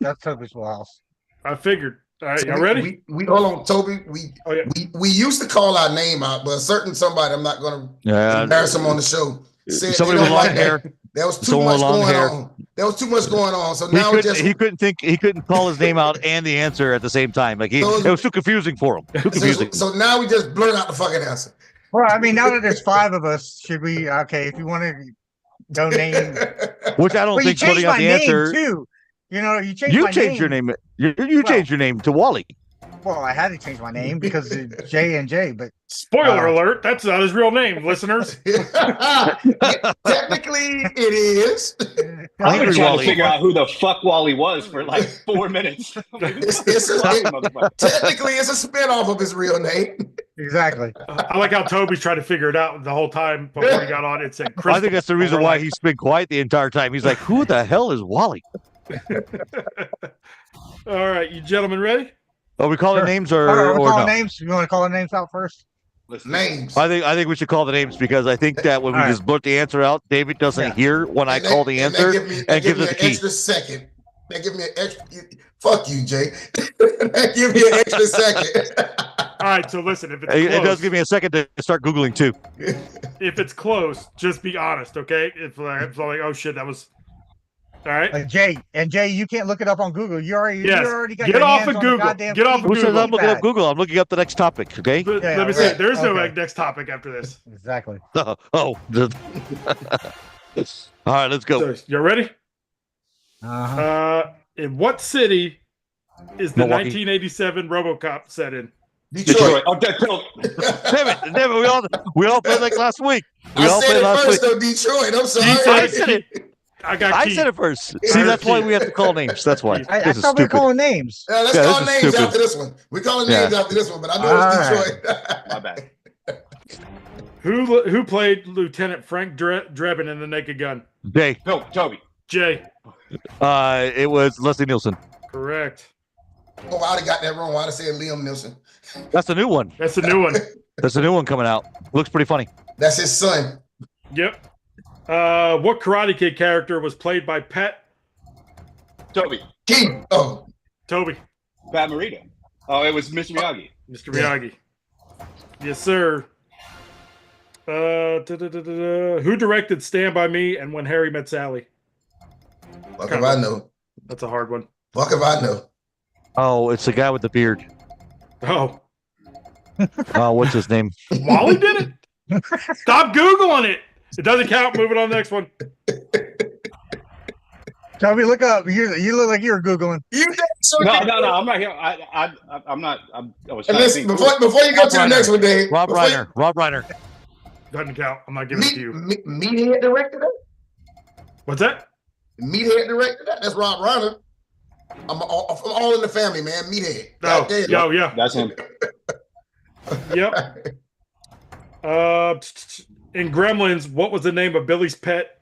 that's Toby's wheelhouse. I figured. All right, y'all ready? We hold on, Toby. We used to call our name out, but somebody, I'm not going to embarrass him on the show. Said somebody with long hair. There was too much going on. There was too much going on. So now he couldn't call his name out and the answer at the same time. Like it was too confusing for him. Too confusing. So now we just blurt out the fucking answer. Well, I mean, now that there's 5 of us, should we? Okay, if you want to go name, which I don't think putting out the answer too. You know, you changed your name. You changed your name to Wally. Well, I had to change my name because of J&J, but spoiler alert, that's not his real name, listeners. Technically, it is. I was trying to figure out who the fuck Wally was for like 4 minutes. Technically, it's a spinoff of his real name. Exactly. I like how Toby's trying to figure it out the whole time before he got on. It said Crystal. I think that's the reason why he's been quiet the entire time. He's like, who the hell is Wally? All right, you gentlemen ready? Are we calling names or calling no? names? You want to call the names out first? Names. I think we should call the names because I think that when we just blurt the answer out, David doesn't hear when I call the answer and gives us the key. Extra second. They give me an extra. Fuck you, Jay. They give me an extra second. All right, so listen, if it's close, it does give me a second to start Googling too. If it's close, just be honest, okay? If like, oh shit, that was. All right, Jay, you can't look it up on Google. You already got get off of Google. Get off of Who Google. says I'm looking up Google? I'm looking up the next topic. Okay. Let me say, there's no next topic after this. Exactly. All right, let's go. So, you ready? Uh-huh. In what city is the Milwaukee. 1987 RoboCop set in? Detroit. Oh, Detroit. Damn it! We all played like last week. I said it first, though, Detroit. I'm sorry. I said it. I said it first. See, that's why we have to call names. That's why. I thought we were calling names. Let's call names after this one. We're calling names after this one, but I know it's Detroit. My bad. Who played Lieutenant Frank Drebin in The Naked Gun? Jay. No, Toby. Jay. It was Leslie Nielsen. Correct. Oh, I'd have got that wrong. I'd have said Liam Nielsen. That's the new one. That's the new one. That's the new one coming out. Looks pretty funny. That's his son. Yep. What Karate Kid character was played by Pat? Toby. King. Oh. Toby. Pat Morita. Oh, it was Mr. Miyagi. Mr. Miyagi. Yes, sir. Who directed Stand By Me and When Harry Met Sally? Fuck if I know. That's a hard one. Fuck if I know. Oh, it's the guy with the beard. Oh. What's his name? Wally did it? Stop Googling it. It doesn't count. Moving on to the next one. Toby, look up. You look like you were Googling. No, I'm not here. I'm not. I was trying listen, to think. before you go to the next one, Dave. Rob Reiner. Doesn't count. I'm not giving it to you. Meathead directed that? What's that? Meathead directed that? That's Rob Reiner. I'm all in the family, man. Meathead. Oh, yeah. That's him. Yep. In Gremlins, what was the name of Billy's pet?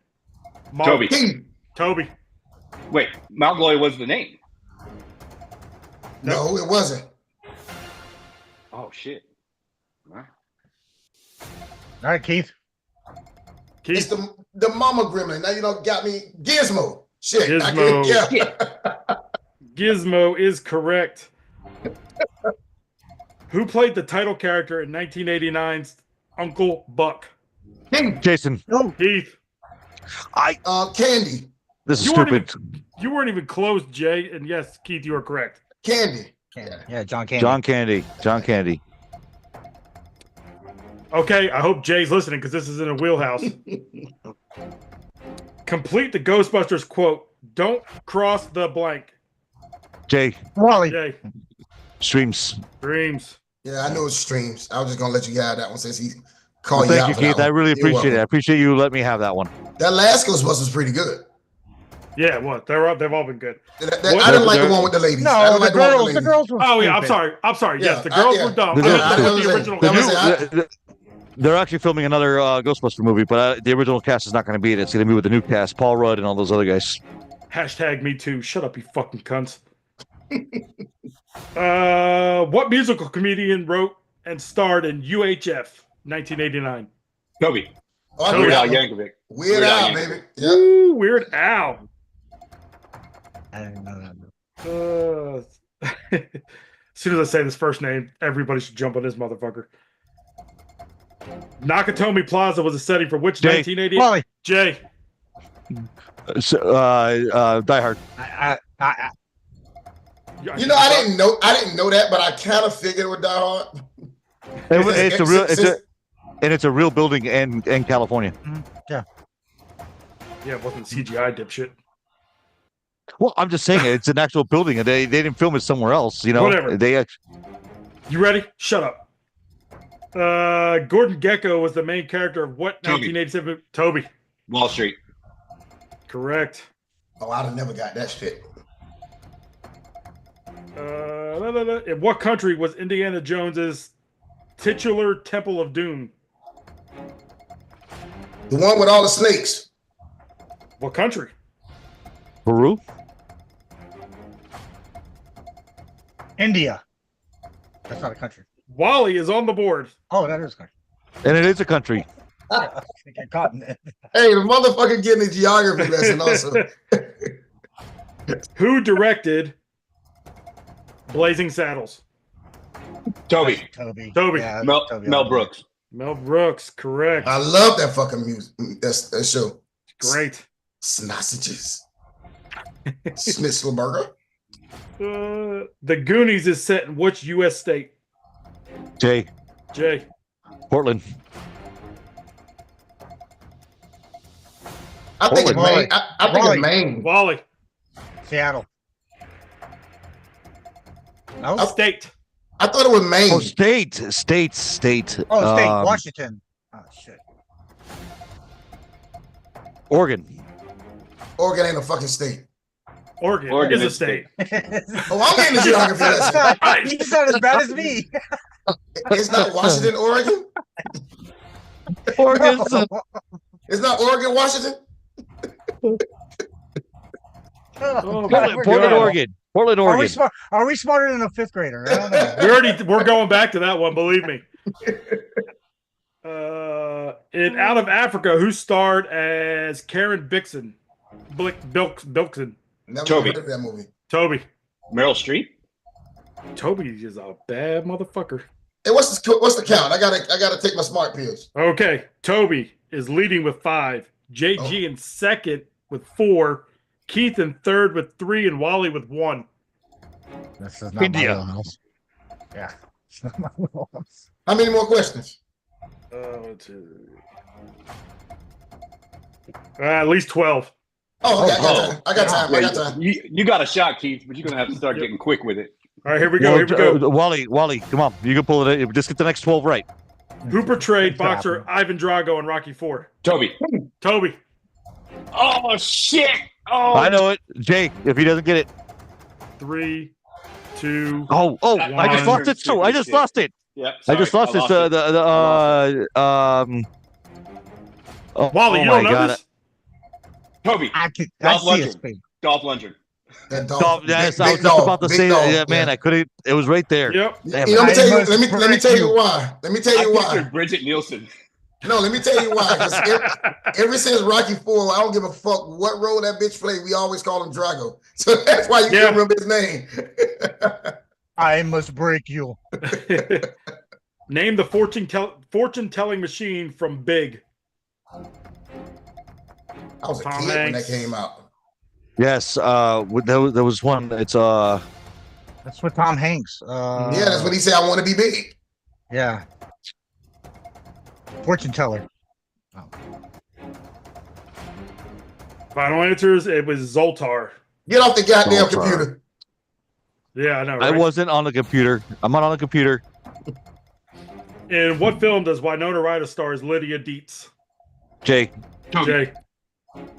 Toby. Toby. Wait, Mowgli was the name. No, it wasn't. Oh shit. All right, Keith. It's the mama gremlin. Now you don't got me. Gizmo. Shit. Gizmo. Gizmo is correct. Who played the title character in 1989's Uncle Buck? Jason. Oh, Keith. Candy. This is stupid. You weren't even close, Jay. And yes, Keith, you are correct. Candy. Yeah, John Candy. John Candy. Okay, I hope Jay's listening because this is in a wheelhouse. Complete the Ghostbusters quote. Don't cross the blank. Jay. Wally. Jay. Streams. Yeah, I know it's streams. I was just gonna let you have that one since he called Thank you out. you, Keith. I really appreciate it. I appreciate you letting me have that one. That last Ghostbusters was pretty good. Yeah, what? They've all been good. I didn't like the one with the ladies. No, the girls were Oh yeah, I'm sorry. Yes, the girls were dumb. The original. They're actually filming another Ghostbuster movie, but the original cast is not going to be in it. It's going to be with the new cast, Paul Rudd and all those other guys. # me too. Shut up, you fucking cunts. What musical comedian wrote and starred in UHF 1989? Toby. Weird Al Yankovic. Weird Al, baby. Yep. Ooh, Weird Al. I didn't know that. As soon as I say this first name, everybody should jump on this motherfucker. Nakatomi Plaza was a setting for which 1988? Wally. Jay. Die Hard. I didn't know that, but I kind of figured it would Die Hard. It's a real building in California. Yeah. Yeah, it wasn't CGI, dipshit. Well, I'm just saying it's an actual building, and they didn't film it somewhere else. You know, whatever. You ready? Shut up. Gordon Gekko was the main character of what 1987? Toby. Wall Street. Correct. Oh, I'd have never got that shit. In what country was Indiana Jones's titular Temple of Doom? The one with all the snakes. What country? Peru. India. That's not a country. Wally is on the board. Oh, that is a country. And it is a country. Continent. Hey, the motherfucker getting a geography lesson also. Who directed Blazing Saddles? Toby. Yeah, Mel Brooks. Mel Brooks, correct. I love that fucking music. That show. Great. Sausages. Smithsburger. The Goonies is set in which U.S. state? Jay. Portland. I think it's Maine. I think it's Maine. Wally. Seattle. No? State. I thought it was Maine. Oh, state. Oh, state. Washington. Oh, shit. Oregon. Oregon ain't a fucking state. Oregon is a state. Oh, I'm getting the geography lesson. He's not as bad as me. It's not Washington, Oregon? Oregon. It's not Oregon, Washington? Portland, Oregon. Are we smarter than a fifth grader? I don't know. We're going back to that one, believe me. In Out of Africa, who starred as Karen Bilkson? Bilkson. Never Toby. heard of that movie. Toby. Meryl Streep. Toby is a bad motherfucker. Hey, what's the count? I gotta take my smart pills. Okay, Toby is leading with 5. JG in second with 4. Keith in third with 3, and Wally with 1. This is not India. my wheelhouse. Yeah. It's not my wheelhouse. How many more questions? At least 12. Oh, okay, I got time. I got time. You got a shot, Keith, but you're gonna have to start getting quick with it. All right, here we go. Wally, come on. You can pull it. Just get the next 12 right. Who portrayed boxer Ivan Drago in Rocky IV? Toby. Oh, shit. Oh, I know it. Jake, if he doesn't get it. 3, 2. Oh, I just lost it too. I just lost it. Yeah, I just lost it. Wally, you don't know this? Toby. I Dolph see his Lundgren. face. Dolph Lundgren. Yes, I was just about to say that. Yeah, man, I couldn't. It was right there. Yep. Damn You know, it. let me tell you why. Let me tell you why. pictured Bridget Nielsen. No, let me tell you why. 'Cause ever since Rocky IV, I don't give a fuck what role that bitch played. We always call him Drago. So that's why you can't remember his name. I must break you. Name the fortune-telling machine from Big. I was a Tom kid when that Hanks. came out. Yes, there was one. It's That's with Tom Hanks. Yeah, that's what he said. I want to be big. Yeah. Fortune teller. Final answers, it was Zoltar. Get off the goddamn Zoltar. computer. Yeah, I know, I right? wasn't on the computer. I'm not on the computer. In what film does Winona Ryder star as Lydia Dietz? Jay, Jay.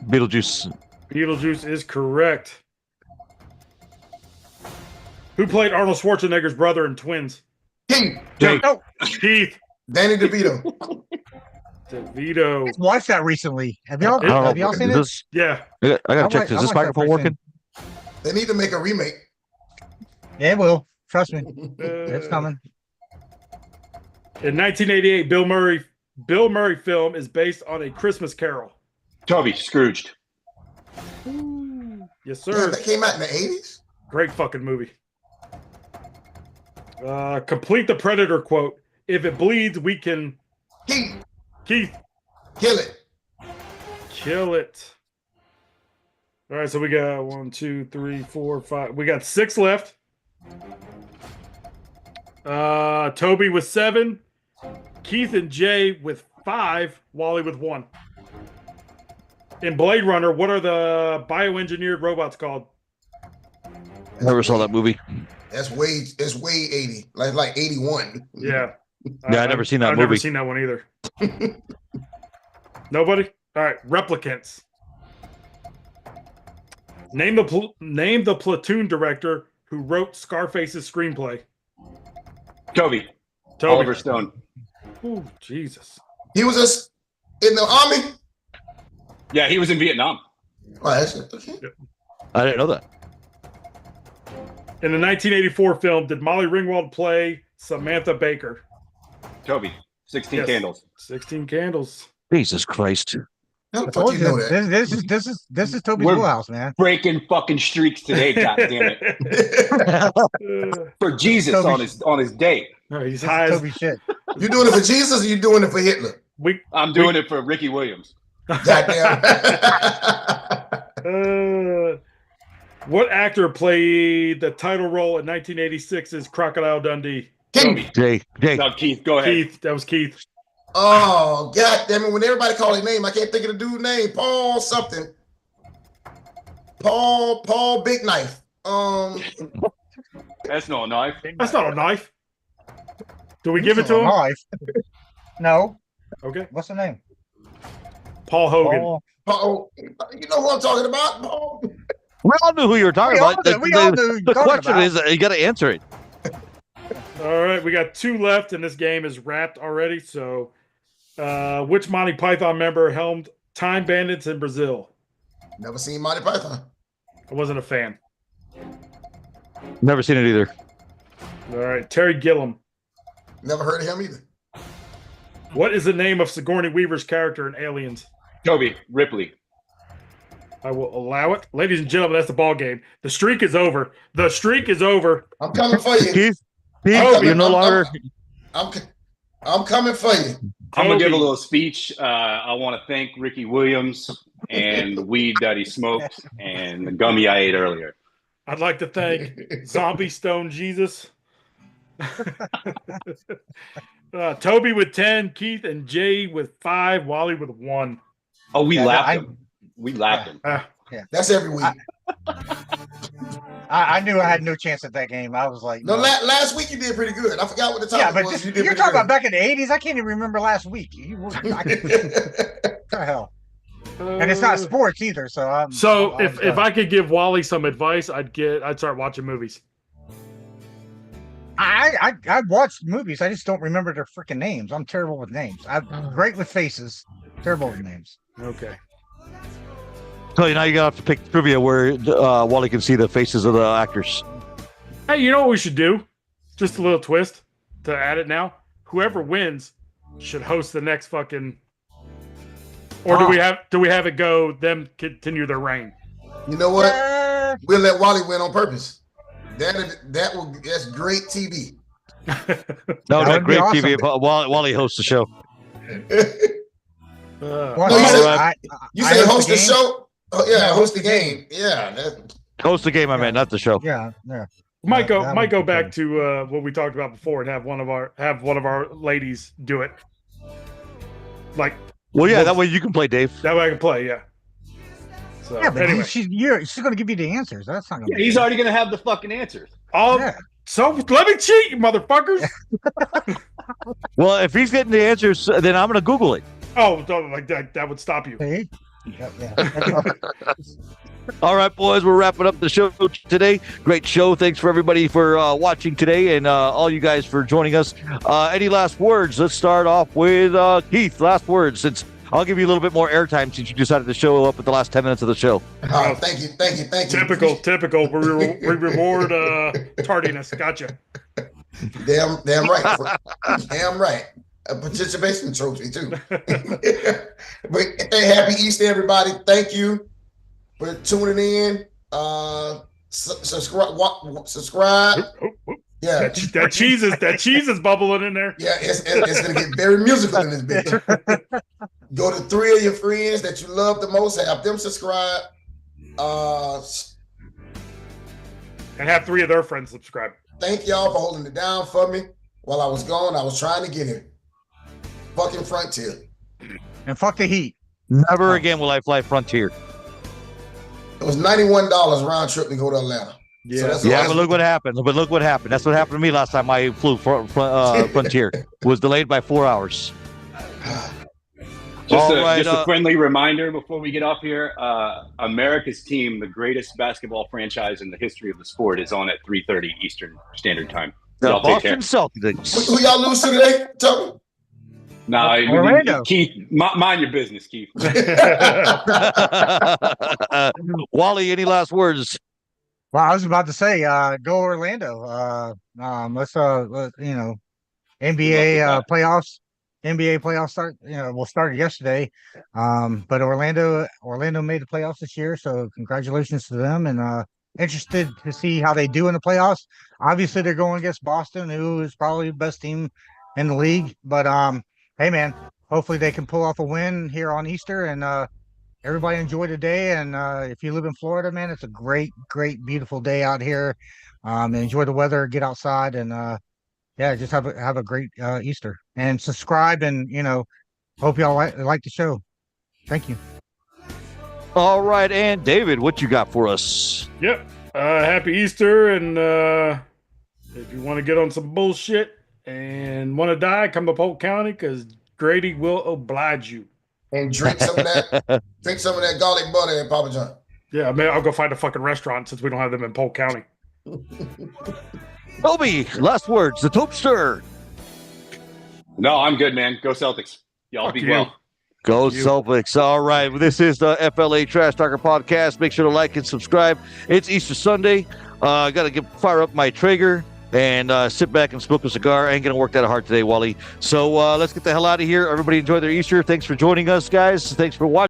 Beetlejuice. Beetlejuice is correct. Who played Arnold Schwarzenegger's brother in Twins? King. Jay. Keith. Danny DeVito. DeVito. I watched that recently. Have y'all seen it? This, Yeah. I gotta check. I Is this watched that microphone first working? They need to make a remake. Yeah, it will. Trust me. It's coming. In 1988, Bill Murray film is based on A Christmas Carol. Toby. Scrooged. Yes, Yeah, sir. that came out in the 80s? Great fucking movie. Complete the Predator quote. If it bleeds, we can... Keith. Kill it. All right, so we got 1, 2, 3, 4, 5. We got 6 left. Toby with 7. Keith and Jay with 5. Wally with 1. In Blade Runner, what are the bioengineered robots called? Never saw that movie. That's way 80. Like 81. Yeah. Yeah, I've never seen that I've movie. never seen that one either. Nobody? All right, replicants. Name the platoon director who wrote Scarface's screenplay. Toby. Oliver Stone. Ooh, Jesus. He was just in the army? Yeah, he was in Vietnam. Oh, that's it. Okay. I didn't know that. In the 1984 film, did Molly Ringwald play Samantha Baker? Toby. 16 Candles. 16 Candles. Jesus Christ. How the fuck you know that? This is Toby's We're wheelhouse, man. Breaking fucking streaks today, goddammit. For Jesus Toby. on his day. No, he's This high is as... Toby shit. You doing it for Jesus or you doing it for Hitler? I'm doing it for Ricky Williams. Goddamn. What actor played the title role in 1986's Crocodile Dundee? Toby. Jay. No, Keith, go ahead. Keith. That was Keith. Oh, God damn it. When everybody call his name, I can't think of the dude's name. Paul something. Paul Big Knife. That's not a knife. That's not a knife. Do we give it to him? Knife. No. Okay. What's the name? Paul Hogan. Paul, you know who I'm talking about? Paul. We all knew who you were talking about. The question is, you got to answer it. All right, we got 2 left, and this game is wrapped already. So, which Monty Python member helmed Time Bandits in Brazil? Never seen Monty Python. I wasn't a fan. Never seen it either. All right, Terry Gilliam. Never heard of him either. What is the name of Sigourney Weaver's character in Aliens? Toby, Ripley. I will allow it. Ladies and gentlemen, that's the ball game. The streak is over. The streak is over. I'm coming for you. Keith, you're no longer. I'm coming for you. I'm going to give a little speech. I want to thank Ricky Williams and the weed that he smoked and the gummy I ate earlier. I'd like to thank Zombie Stone Jesus. Toby with 10, Keith and Jay with 5, Wally with 1. Oh, we lapped him. We lapped him. Yeah. That's every week. I knew I had no chance at that game. I was like, no. Last week you did pretty good. I forgot what the topic was. You're talking about back in the 80s. I can't even remember last week. What the hell? And it's not sports either. So if I could give Wally some advice, I'd start watching movies. I watched movies. I just don't remember their freaking names. I'm terrible with names. I'm great with faces. Terrible with names. Okay. So now you got to pick trivia where Wally can see the faces of the actors. Hey, you know what we should do? Just a little twist to add it now. Whoever wins should host the next fucking. Or do we have it go them continue their reign? You know what? We'll let Wally win on purpose. That's great TV. No, not great awesome. TV. Wally hosts the show. You say host the show? Oh, yeah, host the game. Yeah, host the game. I meant not the show. Yeah. Might go back to what we talked about before and have one of our ladies do it. Like, well, yeah, that way you can play, Dave. That way I can play, yeah. So, yeah, but anyway. she's going to give you the answers. That's not going to. He's already going to have the fucking answers. So let me cheat, you motherfuckers. Well, if he's getting the answers, then I'm going to Google it. Oh, like that would stop you. Hey. All right, boys, we're wrapping up the show today. Great show. Thanks for everybody for watching today and all you guys for joining us. Any last words? Let's start off with Keith. Last words, since I'll give you a little bit more airtime since you decided to show up at the last 10 minutes of the show. Oh, thank you. Typical. We reward tardiness. Gotcha. Damn right. Damn right. A participation trophy too. But hey, happy Easter, everybody! Thank you for tuning in. Subscribe. Yeah, that cheese is bubbling in there. Yeah, it's gonna get very musical in this bitch. Go to 3 of your friends that you love the most, have them subscribe. And have 3 of their friends subscribe. Thank y'all for holding it down for me while I was gone. I was trying to get here. Fucking Frontier. And fuck the heat. Never again will I fly Frontier. It was $91 round trip to go to Atlanta. Yeah, but look what happened. That's what happened to me last time I flew Frontier. Was delayed by 4 hours. Just a friendly reminder before we get off here. America's team, the greatest basketball franchise in the history of the sport, is on at 3:30 Eastern Standard Time. The Boston Celtics. Who y'all lose to today, Toby? No, Orlando. Keith, mind your business, Keith. Wally, any last words? Well, I was about to say, go Orlando. Let's NBA playoffs. NBA playoffs start. Will start yesterday. But Orlando made the playoffs this year, so congratulations to them. And interested to see how they do in the playoffs. Obviously, they're going against Boston, who is probably the best team in the league. But hey, man, hopefully they can pull off a win here on Easter, and everybody enjoy the day. And if you live in Florida, man, it's a great, beautiful day out here. Enjoy the weather, get outside, and just have a great Easter. And subscribe, and hope y'all like the show. Thank you. All right, and David, what you got for us? Yep. Happy Easter, and if you want to get on some bullshit and want to die, come to Polk County, because Grady will oblige you. And drink some of that garlic butter at Papa John. Yeah, man, I'll go find a fucking restaurant since we don't have them in Polk County. Toby, last words, the Topester. No, I'm good, man. Go Celtics. Y'all be well. Go Celtics. All right. This is the FLA Trash Talker Podcast. Make sure to like and subscribe. It's Easter Sunday. I got to fire up my Traeger. and sit back and smoke a cigar. I ain't going to work that hard today, Wally. So let's get the hell out of here. Everybody enjoy their Easter. Thanks for joining us, guys. Thanks for watching.